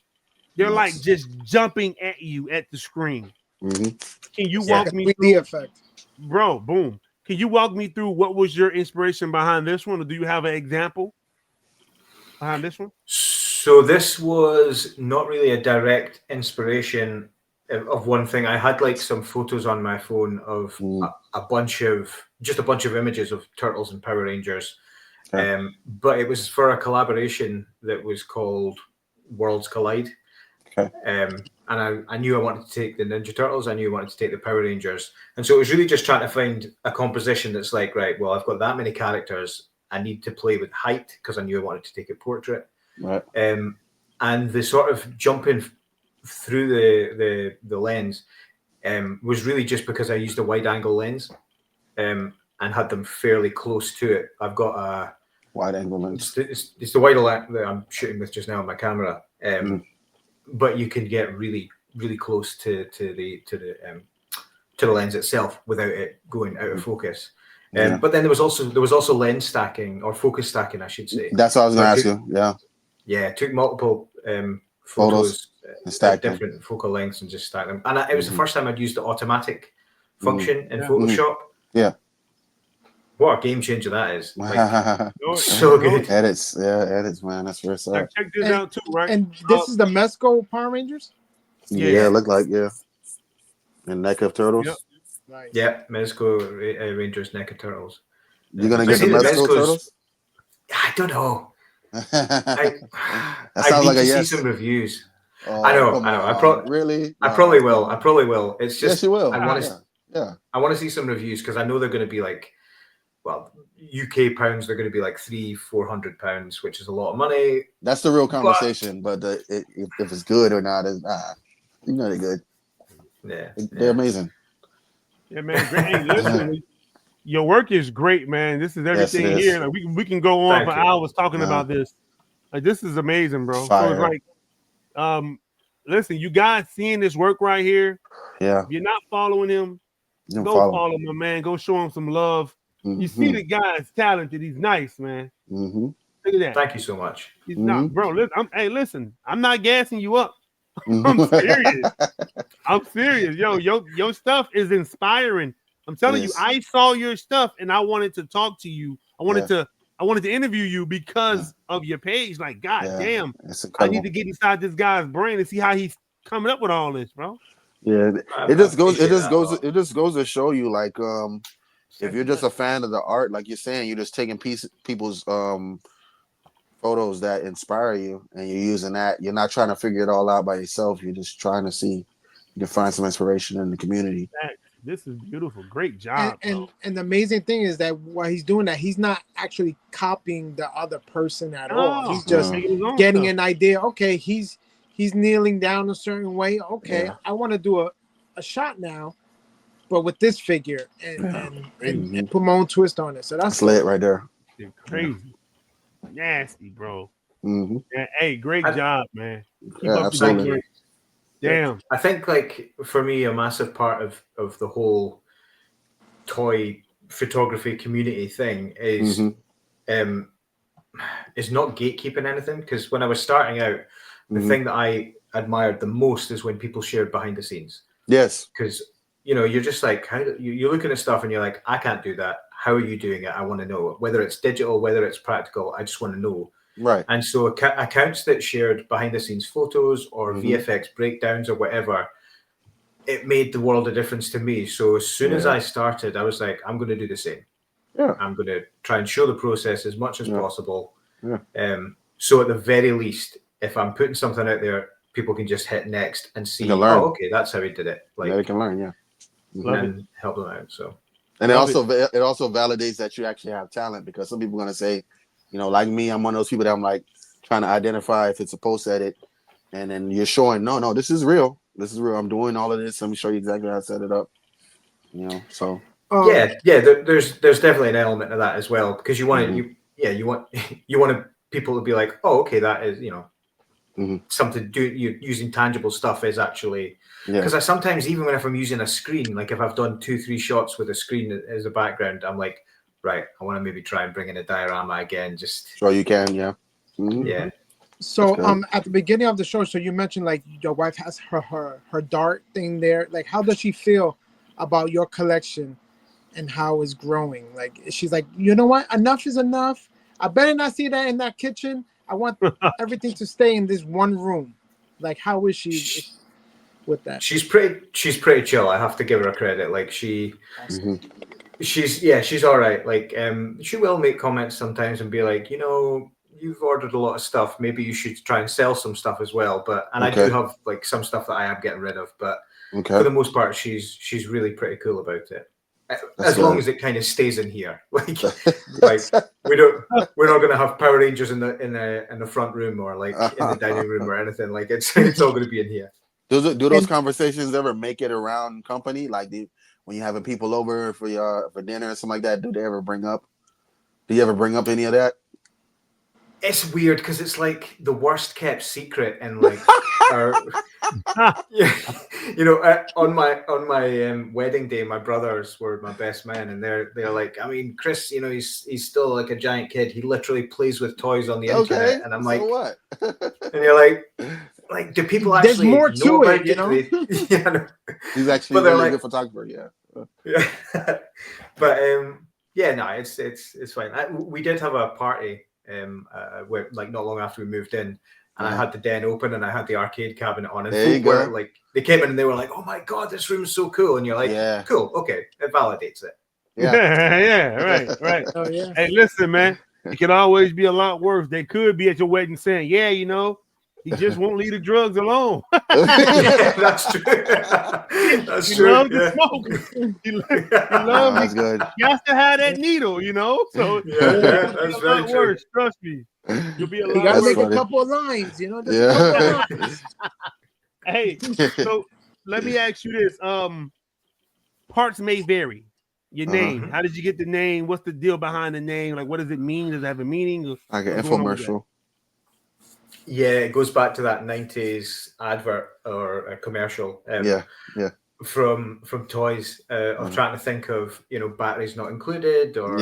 they're like just jumping at you at the screen. Mm-hmm. Can you walk me through the effect, bro? Boom. Can you walk me through what was your inspiration behind this one, or do you have an example behind this one? So this was not really a direct inspiration of one thing. I had like some photos on my phone of a bunch of images of Turtles and Power Rangers. Okay. But it was for a collaboration that was called Worlds Collide. Okay. And I knew I wanted to take the Ninja Turtles. I knew I wanted to take the Power Rangers. And so it was really just trying to find a composition that's like, right, well, I've got that many characters. I need to play with height because I knew I wanted to take a portrait. Right. And the sort of jumping through the lens was really just because I used a wide angle lens and had them fairly close to it. I've got a wide angle lens. It's the wide angle that I'm shooting with just now on my camera. But you can get really, really close to the lens itself without it going out of focus. But then there was also lens stacking or focus stacking, I should say. That's what I was going to ask you. Yeah. Yeah, took multiple photos at different focal lengths and just stacked them. And it was the first time I'd used the automatic function in Photoshop. Yeah. What a game changer that is. Like, so good. Edits, man. That's where it's at. Check this out too, right? And this is the Mezco Power Rangers? Yeah, look like, And NECA Turtles? Yep. Nice. Yeah, Mezco Rangers, NECA Turtles. You going to get the Mezco Turtles? I don't know. That sounds I need like a to yes. see some reviews. Oh, I know. Really? I probably will. It's just yes, you will. I want to see some reviews because I know they're going to be like, well, UK pounds. They're going to be like £300-400, which is a lot of money. That's the real conversation. But if it's good or not is they're good. Yeah, they're amazing. Yeah, man. Great. Hey, listen, your work is great, man. This is everything here. Like, we can go on for hours talking about this. Like, this is amazing, bro. Fire. So it's like, listen, you guys seeing this work right here. Yeah. If you're not following him, go follow my man. Go show him some love. Mm-hmm. You see the guy's talented. He's nice, man. Mm-hmm. Look at that. Thank you so much. He's not, bro. Listen, I'm not gassing you up. I'm serious. I'm serious. Yo, your stuff is inspiring. I'm telling you, I saw your stuff and I wanted to talk to you. I wanted to interview you because of your page. Like, God damn, I need to get inside this guy's brain and see how he's coming up with all this, bro. Yeah, it just goes to show you, like, if you're just a fan of the art, like you're saying, you're just taking people's photos that inspire you and you're using that. You're not trying to figure it all out by yourself. You're just trying to see you can find some inspiration in the community. This is beautiful. Great job. And the amazing thing is that while he's doing that, he's not actually copying the other person at all. He's just getting an idea. Okay, he's kneeling down a certain way. Okay, I want to do a shot now, but with this figure and put my own twist on it. So that's lit right there. Crazy. Nasty, bro. Mm-hmm. Yeah, hey, great job, man. Keep up absolutely. The damn. I think, like, for me, a massive part of the whole toy photography community thing is is not gatekeeping anything. Because when I was starting out, the thing that I admired the most is when people shared behind the scenes. Yes. Because, you're just like, you're looking at stuff and you're like, I can't do that. How are you doing it? I want to know. Whether it's digital, whether it's practical, I just want to know. Right. And so accounts that shared behind the scenes photos or VFX breakdowns or whatever, it made the world of difference to me. So as soon as I started, I was like, I'm going to do the same. Yeah. I'm going to try and show the process as much as possible. Yeah. So at the very least, if I'm putting something out there, people can just hit next and see, learn. okay, that's how he did it. Like, they can learn, and help them out. So, and it also validates that you actually have talent, because some people are going to say, you know, like me, I'm one of those people that I'm like trying to identify if it's a post edit, and then you're showing, no, this is real. This is real. I'm doing all of this. Let me show you exactly how I set it up. You know, so there's definitely an element of that as well, because you want you want people to be like, oh, okay, that is, you know, something to do. Using tangible stuff is actually, because I sometimes, even if I'm using a screen, like if I've done 2-3 shots with a screen as a background, I'm like, right, I want to maybe try and bring in a diorama again. Just sure you can, yeah. So at the beginning of the show, so you mentioned like your wife has her dart thing there. Like, how does she feel about your collection and how it's growing? Like, she's like, you know what? Enough is enough. I better not see that in that kitchen. I want everything to stay in this one room. Like, how is she with that? She's pretty chill. I have to give her credit. Like she's all right. Like she will make comments sometimes and be like, you know, you've ordered a lot of stuff. Maybe you should try and sell some stuff as well. But I do have like some stuff that I am getting rid of. But for the most part, she's really pretty cool about it. As long as it kind of stays in here, like we're not going to have Power Rangers in the front room or like in the dining room or anything. Like it's all going to be in here. Do those conversations ever make it around company? Like when you're having people over for dinner or something like that, do you ever bring up any of that? It's weird because it's like the worst kept secret, and like you know, on my wedding day, my brothers were my best men, and they're like, I mean, Chris, you know, he's still like a giant kid. He literally plays with toys on the internet, and I'm like, so what? And you're like, do people actually? There's more to it, you know. No. He's actually a really good photographer, yeah. But no, it's fine. We did have a party where, like, not long after we moved in, and I had the den open and I had the arcade cabinet on, and folk were like, they came in and they were like, oh my god, this room is so cool, and you're like, cool, okay, it validates it. Right. Oh yeah. Hey, listen, man, it can always be a lot worse. They could be at your wedding saying, yeah, you know, he just won't leave the drugs alone. That's true. That's he true. Loves the smoke. He loves that's good. He has to have that needle, you know. So that's very true. Worse. Trust me, you'll be a lot. You gotta make funny. a couple of lines, you know. Hey, so let me ask you this: parts may vary. Your name. How did you get the name? What's the deal behind the name? Like, what does it mean? Does it have a meaning? Like an infomercial. Yeah, it goes back to that 90s advert or a commercial. From toys of trying to think of, you know, batteries not included or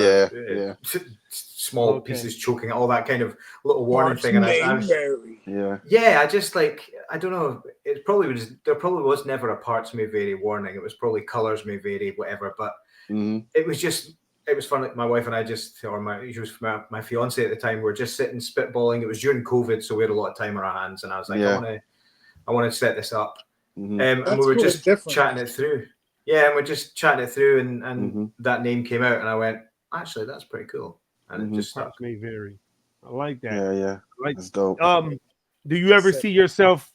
small pieces choking, all that kind of little warning thing. And I just like, I don't know, there probably was never a parts may vary warning. It was probably colors may vary, whatever, but it was fun. Like my wife and I my fiance at the time, we were just sitting spitballing. It was during COVID, so we had a lot of time on our hands, and I was like, I want to set this up. And we were just chatting it through. Yeah, and we're just chatting it through, and that name came out, and I went, actually, that's pretty cool. And it just stuck. PartsMayVary. I like that. Yeah. Like, that's dope. Do you ever see yourself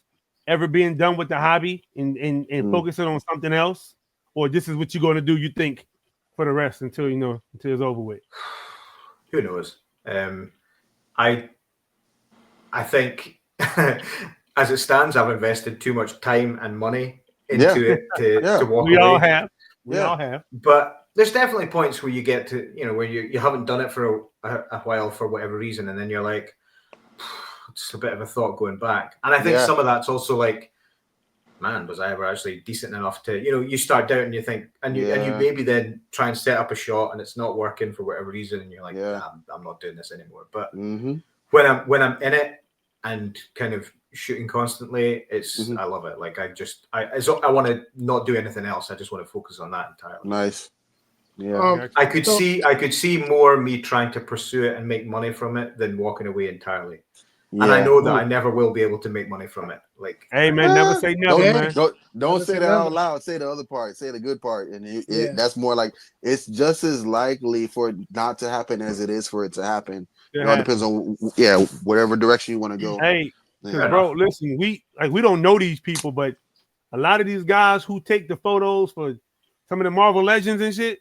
ever being done with the hobby and focusing on something else, or this is what you're going to do? You think for the rest until it's over with? Who knows? I think as it stands, I've invested too much time and money into it to walk away. We all have. But there's definitely points where you get to, you know, where you haven't done it for a while for whatever reason, and then you're like, it's a bit of a thought going back. And I think some of that's also like, man, was I ever actually decent enough to, you know, you start doubting, you think, and you maybe then try and set up a shot and it's not working for whatever reason, and you're like, I'm not doing this anymore. But when I'm in it and kind of shooting constantly, it's I love it. Like I want to not do anything else. I just want to focus on that entirely. Nice. Yeah. I could see more me trying to pursue it and make money from it than walking away entirely. Yeah. And I know that I never will be able to make money from it. Like, hey man, never say never, man. Don't say that out loud. Say the other part. Say the good part, and that's more like it's just as likely for it not to happen as it is for it to happen. It all depends on whatever direction you want to go. Hey, bro, listen, we don't know these people, but a lot of these guys who take the photos for some of the Marvel Legends and shit,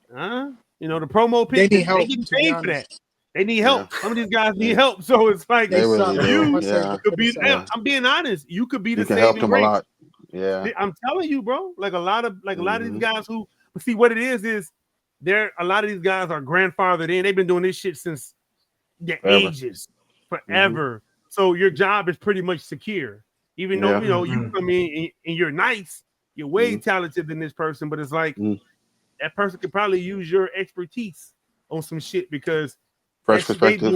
you know, the promo pictures, they need help, they get paid for that. They need help. Some of these guys need help. So it's like they really you do. could be. I'm being honest. You could be the saving help them grace. A lot. Yeah, I'm telling you, bro. Like a lot of these guys who see what it is there. A lot of these guys are grandfathered in. They've been doing this shit since their ages, forever. So your job is pretty much secure. Even though you know you come in and you're nice, you're way talented than this person, but it's like that person could probably use your expertise on some shit because fresh perspective.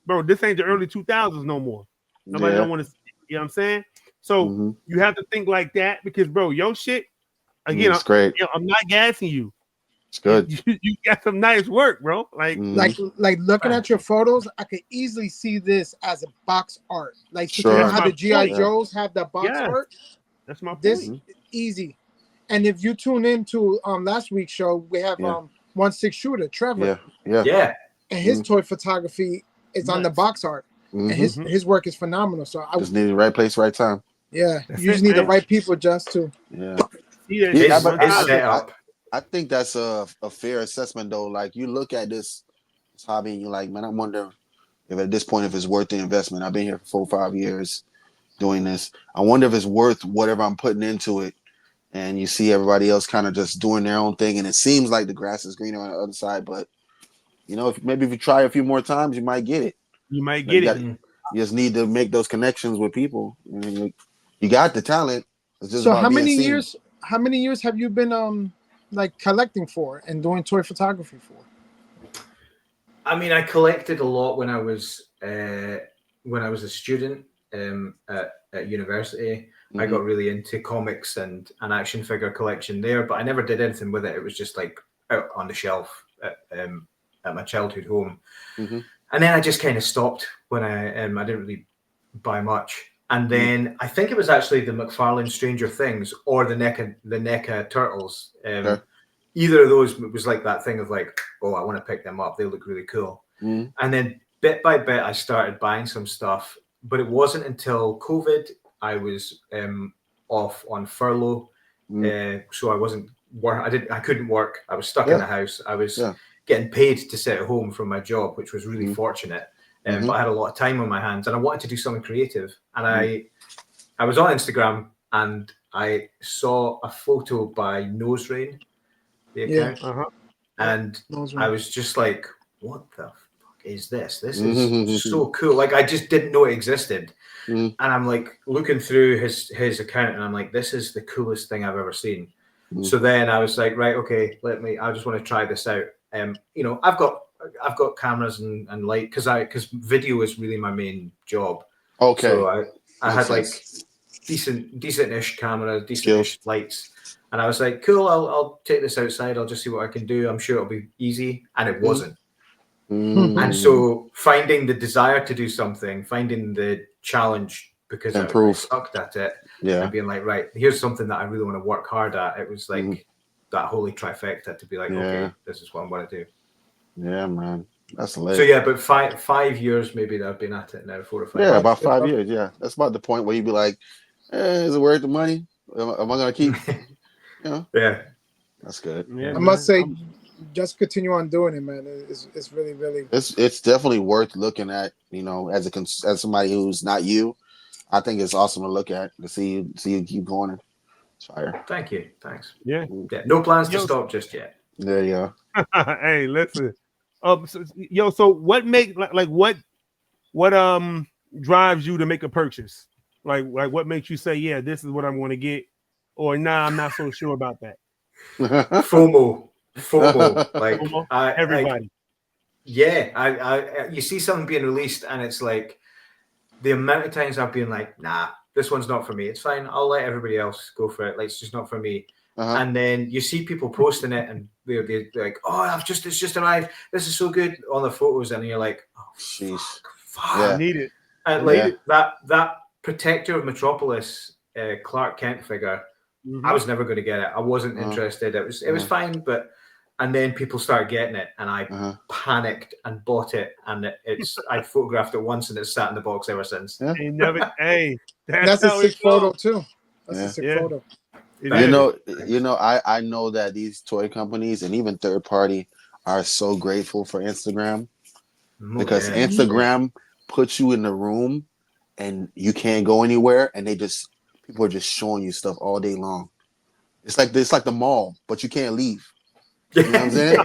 Bro, this ain't the early 2000s no more. Nobody don't want to, you know what I'm saying? So you have to think like that because, bro, your shit, again, it's great. I'm not gassing you. It's good. You got some nice work, bro. Like looking at your photos, I could easily see this as a box art. Like you know how the G.I. Joes have the box art. That's my point. This easy. And if you tune into last week's show, we have 1/6 shooter Trevor. Yeah. And his toy photography is on the box art. And his work is phenomenal. So I just need the right place, right time. Yeah, you just need the right people just to. I think that's a fair assessment though. Like you look at this hobby and you're like, man, I wonder if at this point if it's worth the investment. I've been here for 4 or 5 years doing this. I wonder if it's worth whatever I'm putting into it. And you see everybody else kind of just doing their own thing, and it seems like the grass is greener on the other side. But you know, if you try a few more times, you might get it. You might get it. You just need to make those connections with people. You got the talent. It's just so how many years have you been like collecting for and doing toy photography for? I mean, I collected a lot when I was a student at university. I got really into comics and an action figure collection there, but I never did anything with it. It was just like out on the shelf at my childhood home. And then I just kind of stopped when I didn't really buy much. And then I think it was actually the McFarlane Stranger Things or the NECA Turtles. Either of those was like that thing of like, oh, I want to pick them up. They look really cool. And then bit by bit, I started buying some stuff. But it wasn't until COVID I was off on furlough, so I wasn't I couldn't work. I was stuck in the house. I was getting paid to sit at home from my job, which was really fortunate. But I had a lot of time on my hands, and I wanted to do something creative. And I was on Instagram, and I saw a photo by Nose Rain, the account, and I was just like, "What the fuck is this? This is so cool!" Like I just didn't know it existed. And I'm like looking through his account, and I'm like, "This is the coolest thing I've ever seen." So then I was like, "Right, okay, I just want to try this out." You know, I've got cameras and light because video is really my main job. Okay. So I had like decent-ish cameras, decent-ish lights, and I was like, "Cool, I'll take this outside. I'll just see what I can do. I'm sure it'll be easy," and it wasn't. And so finding the desire to do something, finding the challenge because I sucked at it, and being like, right, here's something that I really want to work hard at. It was like that holy trifecta to be like, okay, this is what I'm going to do. Yeah, man, that's hilarious. So yeah, but 5 years maybe that I've been at it now, 4 or 5. Yeah, about 5 years. Yeah, that's about the point where you'd be like, is it worth the money? Am I going to keep? Yeah, that's good. Yeah, I must say, just continue on doing it, man. It's really, really. It's definitely worth looking at. You know, as somebody who's not you, I think it's awesome to look at to see you keep going. It's fire. Thank you. Thanks. Yeah. No plans to stop just yet. There you go. Hey, listen. So what make what drives you to make a purchase? Like what makes you say, yeah, this is what I'm going to get, or nah, I'm not so sure about that. FOMO. Like FOMO? Everybody. You see something being released, and it's like the amount of times I've been like, nah, this one's not for me. It's fine. I'll let everybody else go for it. Like, it's just not for me. and then you see people posting it, and they're like, "Oh, it's just arrived. This is so good" on the photos, and you're like, "Oh, fuck. I need it." And like that Protector of Metropolis Clark Kent figure, I was never going to get it. I wasn't interested. It was fine, but and then people started getting it, and I panicked and bought it, and I photographed it once, and it's sat in the box ever since. Yeah. That's a sick photo too. That's a sick photo. You know, I know that these toy companies and even third party are so grateful for Instagram because Instagram puts you in the room and you can't go anywhere, and people are just showing you stuff all day long. It's like the mall, but you can't leave. You know what I'm saying?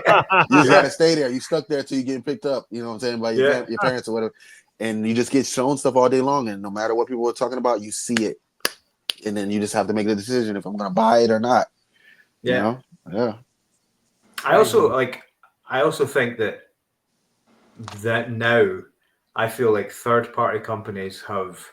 You just gotta stay there. You stuck there till you get picked up. You know what I'm saying, by your parents or whatever, and you just get shown stuff all day long. And no matter what people are talking about, you see it, and then you just have to make the decision if I'm gonna buy it or not. Yeah, you know? Yeah. I also think that now I feel like third-party companies have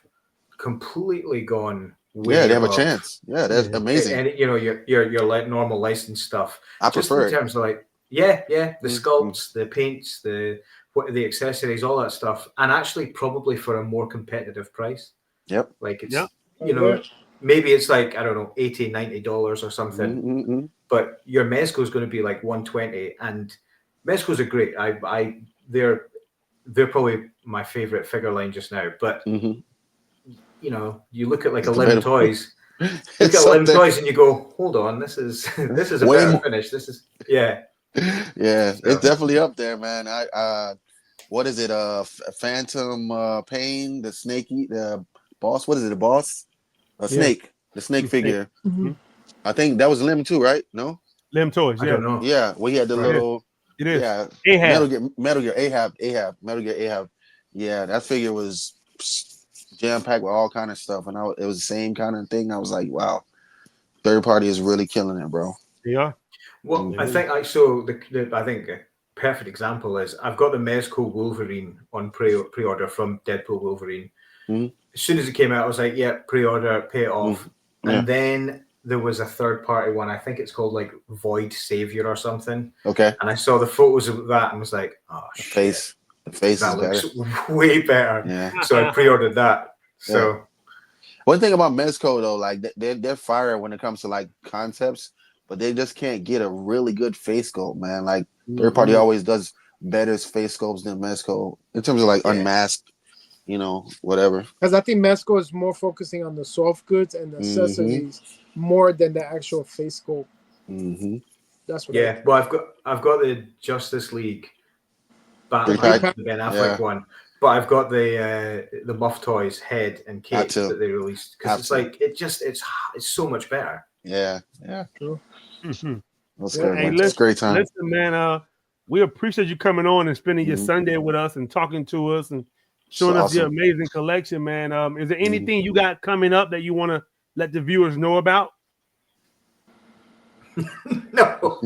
completely gone. They have a chance. Yeah, that's amazing. And you know, your like normal licensed stuff. I just prefer in terms of like, the sculpts, the paints, the accessories, all that stuff, and actually probably for a more competitive price. Yep. Like it's you know, maybe it's like, I don't know, $80, $90 or something. But your Mezco is going to be like $120, and Mezcos are great. They're probably my favorite figure line just now. But you know, you look at like a Limb Toys, Toys, and you go, hold on, this is a better finish. This is it's definitely up there, man. What is it? Phantom Pain, the Snakey, the boss. What is it? The boss? Snake, the snake figure. I think that was Limb too, right? No, Limb Toys. I don't know. Yeah, we had the little. It is. Yeah, Ahab. Metal Gear Ahab. Yeah, that figure was jam packed with all kind of stuff, and it was the same kind of thing. I was like, wow, third party is really killing it, bro. Yeah. Well, I think I think a perfect example is I've got the Mezco Wolverine on pre-order from Deadpool Wolverine. As soon as it came out, I was like, yeah, pre-order, pay it off. And then there was a third-party one. I think it's called like Void Savior or something. Okay. And I saw the photos of that and was like, oh, shit. The face that is looks better. way better. Yeah. So I pre-ordered that. So one thing about Mezco though, like they're fire when it comes to like concepts, but they just can't get a really good face sculpt, man. Like third party always does better face sculpts than Mezco in terms of like unmasked, you know, whatever. Because I think Mezco is more focusing on the soft goods and the accessories more than the actual face sculpt. That's what. Yeah, well, I've got the Justice League Batman, the Ben Affleck one, but I've got the Muff Toys head and cape that they released because it's like it's so much better. Yeah, true. That's good, Hey, man. It's a great time. Listen, man, we appreciate you coming on and spending your Sunday with us and talking to us and showing us your amazing collection, man. Is there anything you got coming up that you want to let the viewers know about? No,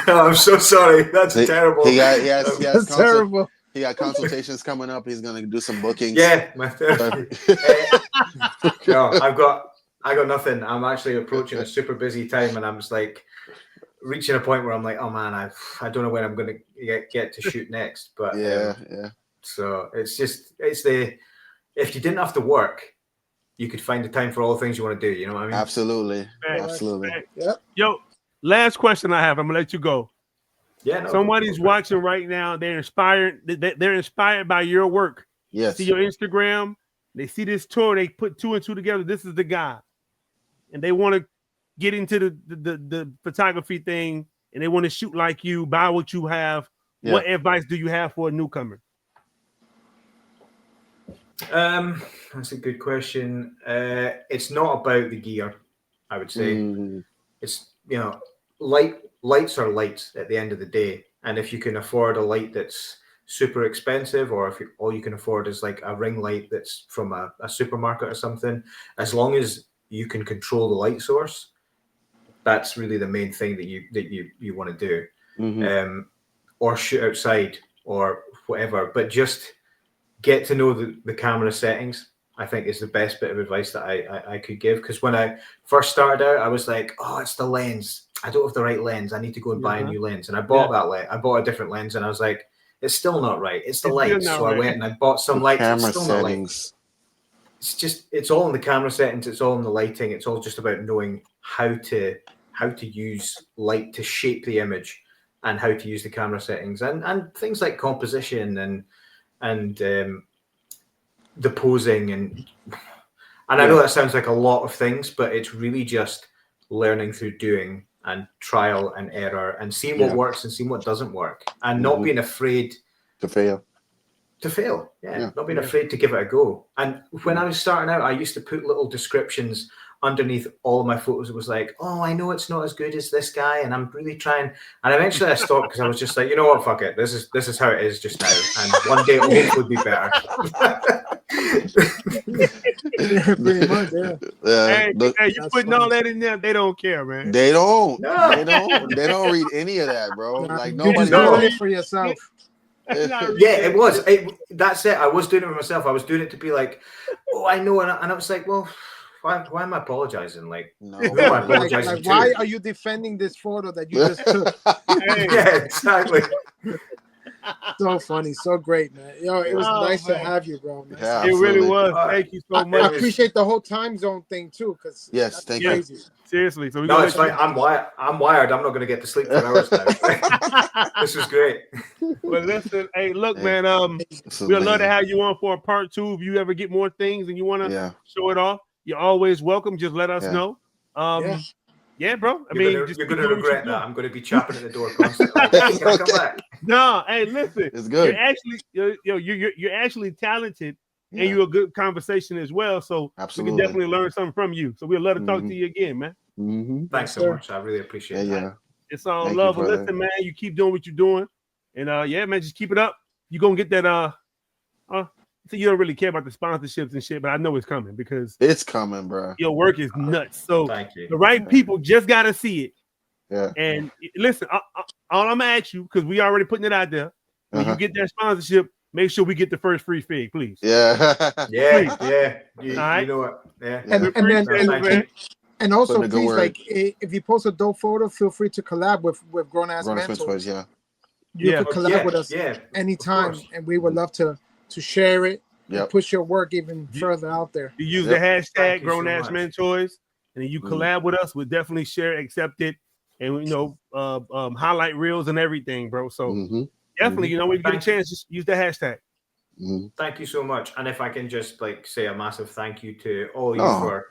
I'm so sorry. That's terrible. That's terrible. He got consultations coming up. He's gonna do some bookings. Yeah, my no, I got nothing. I'm actually approaching a super busy time, and I'm just like reaching a point where I'm like, oh man, I don't know when I'm gonna get to shoot next. But so it's if you didn't have to work, you could find the time for all the things you want to do. You know what I mean? Absolutely. Yep. Yo, last question I have. I'm gonna let you go. Yeah. No, somebody's watching right now. They're inspired. They're inspired by your work. Yes. See your Instagram. They see this tour. They put two and two together. This is the guy, and they want to get into the photography thing, and they want to shoot like you, buy what you have. Yeah. What advice do you have for a newcomer? That's a good question. It's not about the gear, I would say. It's, you know, lights are lights at the end of the day. And if you can afford a light that's super expensive, or if all you can afford is like a ring light that's from a supermarket or something, as long as you can control the light source, that's really the main thing that you want to do. Or shoot outside or whatever, but just get to know the camera settings I think is the best bit of advice that I could give. Because when I first started out, I was like, oh, it's the lens. I don't have the right lens. I need to go and buy a new lens. And I bought that lens. I bought a different lens, and I was like, it's still not right. It's the lights. So I went and I bought some lights. Camera it's still settings. Not light. It's all in the camera settings. It's all in the lighting. It's all just about knowing how to use light to shape the image, and how to use the camera settings, and things like composition and the posing and I know that sounds like a lot of things, but it's really just learning through doing and trial and error and seeing what works and seeing what doesn't work, and not being afraid to fail. Not being afraid to give it a go. And when I was starting out, I used to put little descriptions underneath all of my photos. It was like, oh, I know it's not as good as this guy, and I'm really trying. And eventually I stopped because I was just like, you know what, fuck it. This is how it is just now. And one day it'll hopefully be better. Pretty much, Hey, you putting all that in there, they don't care, man. They don't. No. They don't read any of that, bro. Like nobody knows it for yourself. It was. That's it. I was doing it for myself. I was doing it to be like, oh, I know, and I was like, well, why am I apologizing? Like, no, who am I apologizing like why are you defending this photo that you just took? Yeah, exactly. So funny, so great, man. Yo, it was nice to have you, bro. Man. Yeah, it really was. Thank you so much. I appreciate the whole time zone thing too, because thank crazy. you. Seriously, so no, it's fine. I'm wired. I'm not going to get to sleep for hours now. This is great. Well, listen, hey, look, man. We'd love to have you on for a part 2. If you ever get more things and you want to show it off, you're always welcome. Just let us know. Yeah, bro. You're going to regret that. I'm going to be chapping at the door constantly. Come back. No, hey, listen. It's good. You're actually talented, and you're a good conversation as well. So we can definitely learn something from you. So we'd love to talk to you again, man. Thanks so much. I really appreciate that. Yeah. It's all love. Well, listen, man, you keep doing what you're doing, and man, just keep it up. You're gonna get that. So you don't really care about the sponsorships and shit, but I know it's coming because it's coming, bro. Your work is nuts. So thank you. The right people just gotta see it. Yeah. And listen, all I'm gonna ask you, because we already putting it out there. When you get that sponsorship, make sure we get the first free fig, please. Yeah. Yeah. You right. know what? Yeah. And also, please, like, if you post a dope photo, feel free to collab with Grown Ass Mentors. Yeah. You can collab with us anytime, and we would love to share it and push your work even further out there. You use the hashtag Grown Ass Mentors, and then you collab with us. We'll definitely share, accept it, and highlight reels and everything, bro. So definitely, when you get a chance, just use the hashtag. Thank you so much. And if I can just say a massive thank you to all you for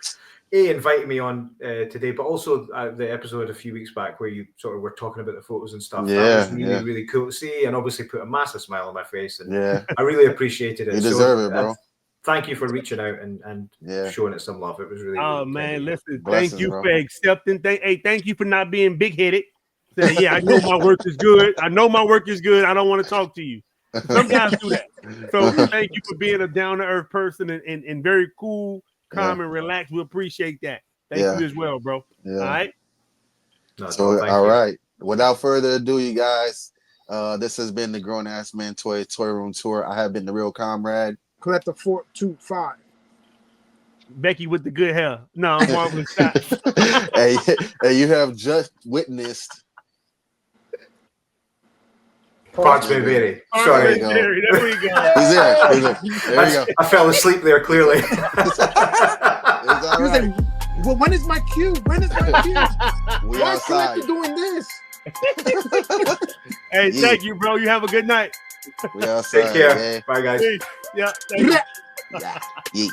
inviting me on today, but also the episode a few weeks back where you sort of were talking about the photos and stuff. That was really, really cool to see, and obviously put a massive smile on my face. And I really appreciated it. You deserve it, bro. Thank you for reaching out and showing it some love. It was really, oh really man, listen, blessings, thank you bro. for accepting. Thank you for not being big headed. Yeah, I know my work is good. I know my work is good. I don't want to talk to you. Some guys do that. So thank you for being a down to earth person and very cool, calm, and relaxed. We appreciate that. Thank you as well, bro. Yeah. All right. All right. Without further ado, you guys, this has been the Grown Ass Man Toy Room Tour. I have been the real comrade. Collector 425. Becky with the good hair. No, I'm Marvelous Shot. Hey, you have just witnessed PartsMayVary. Sorry. There we go. He's there. There we go. I fell asleep there, clearly. It's all right. Like, well, when is my cue? When is my cue? Why is Collector doing this? Hey, thank you, bro. You have a good night. We outside. Take care. Man. Bye, guys. Yeah. Thank you. Yeah.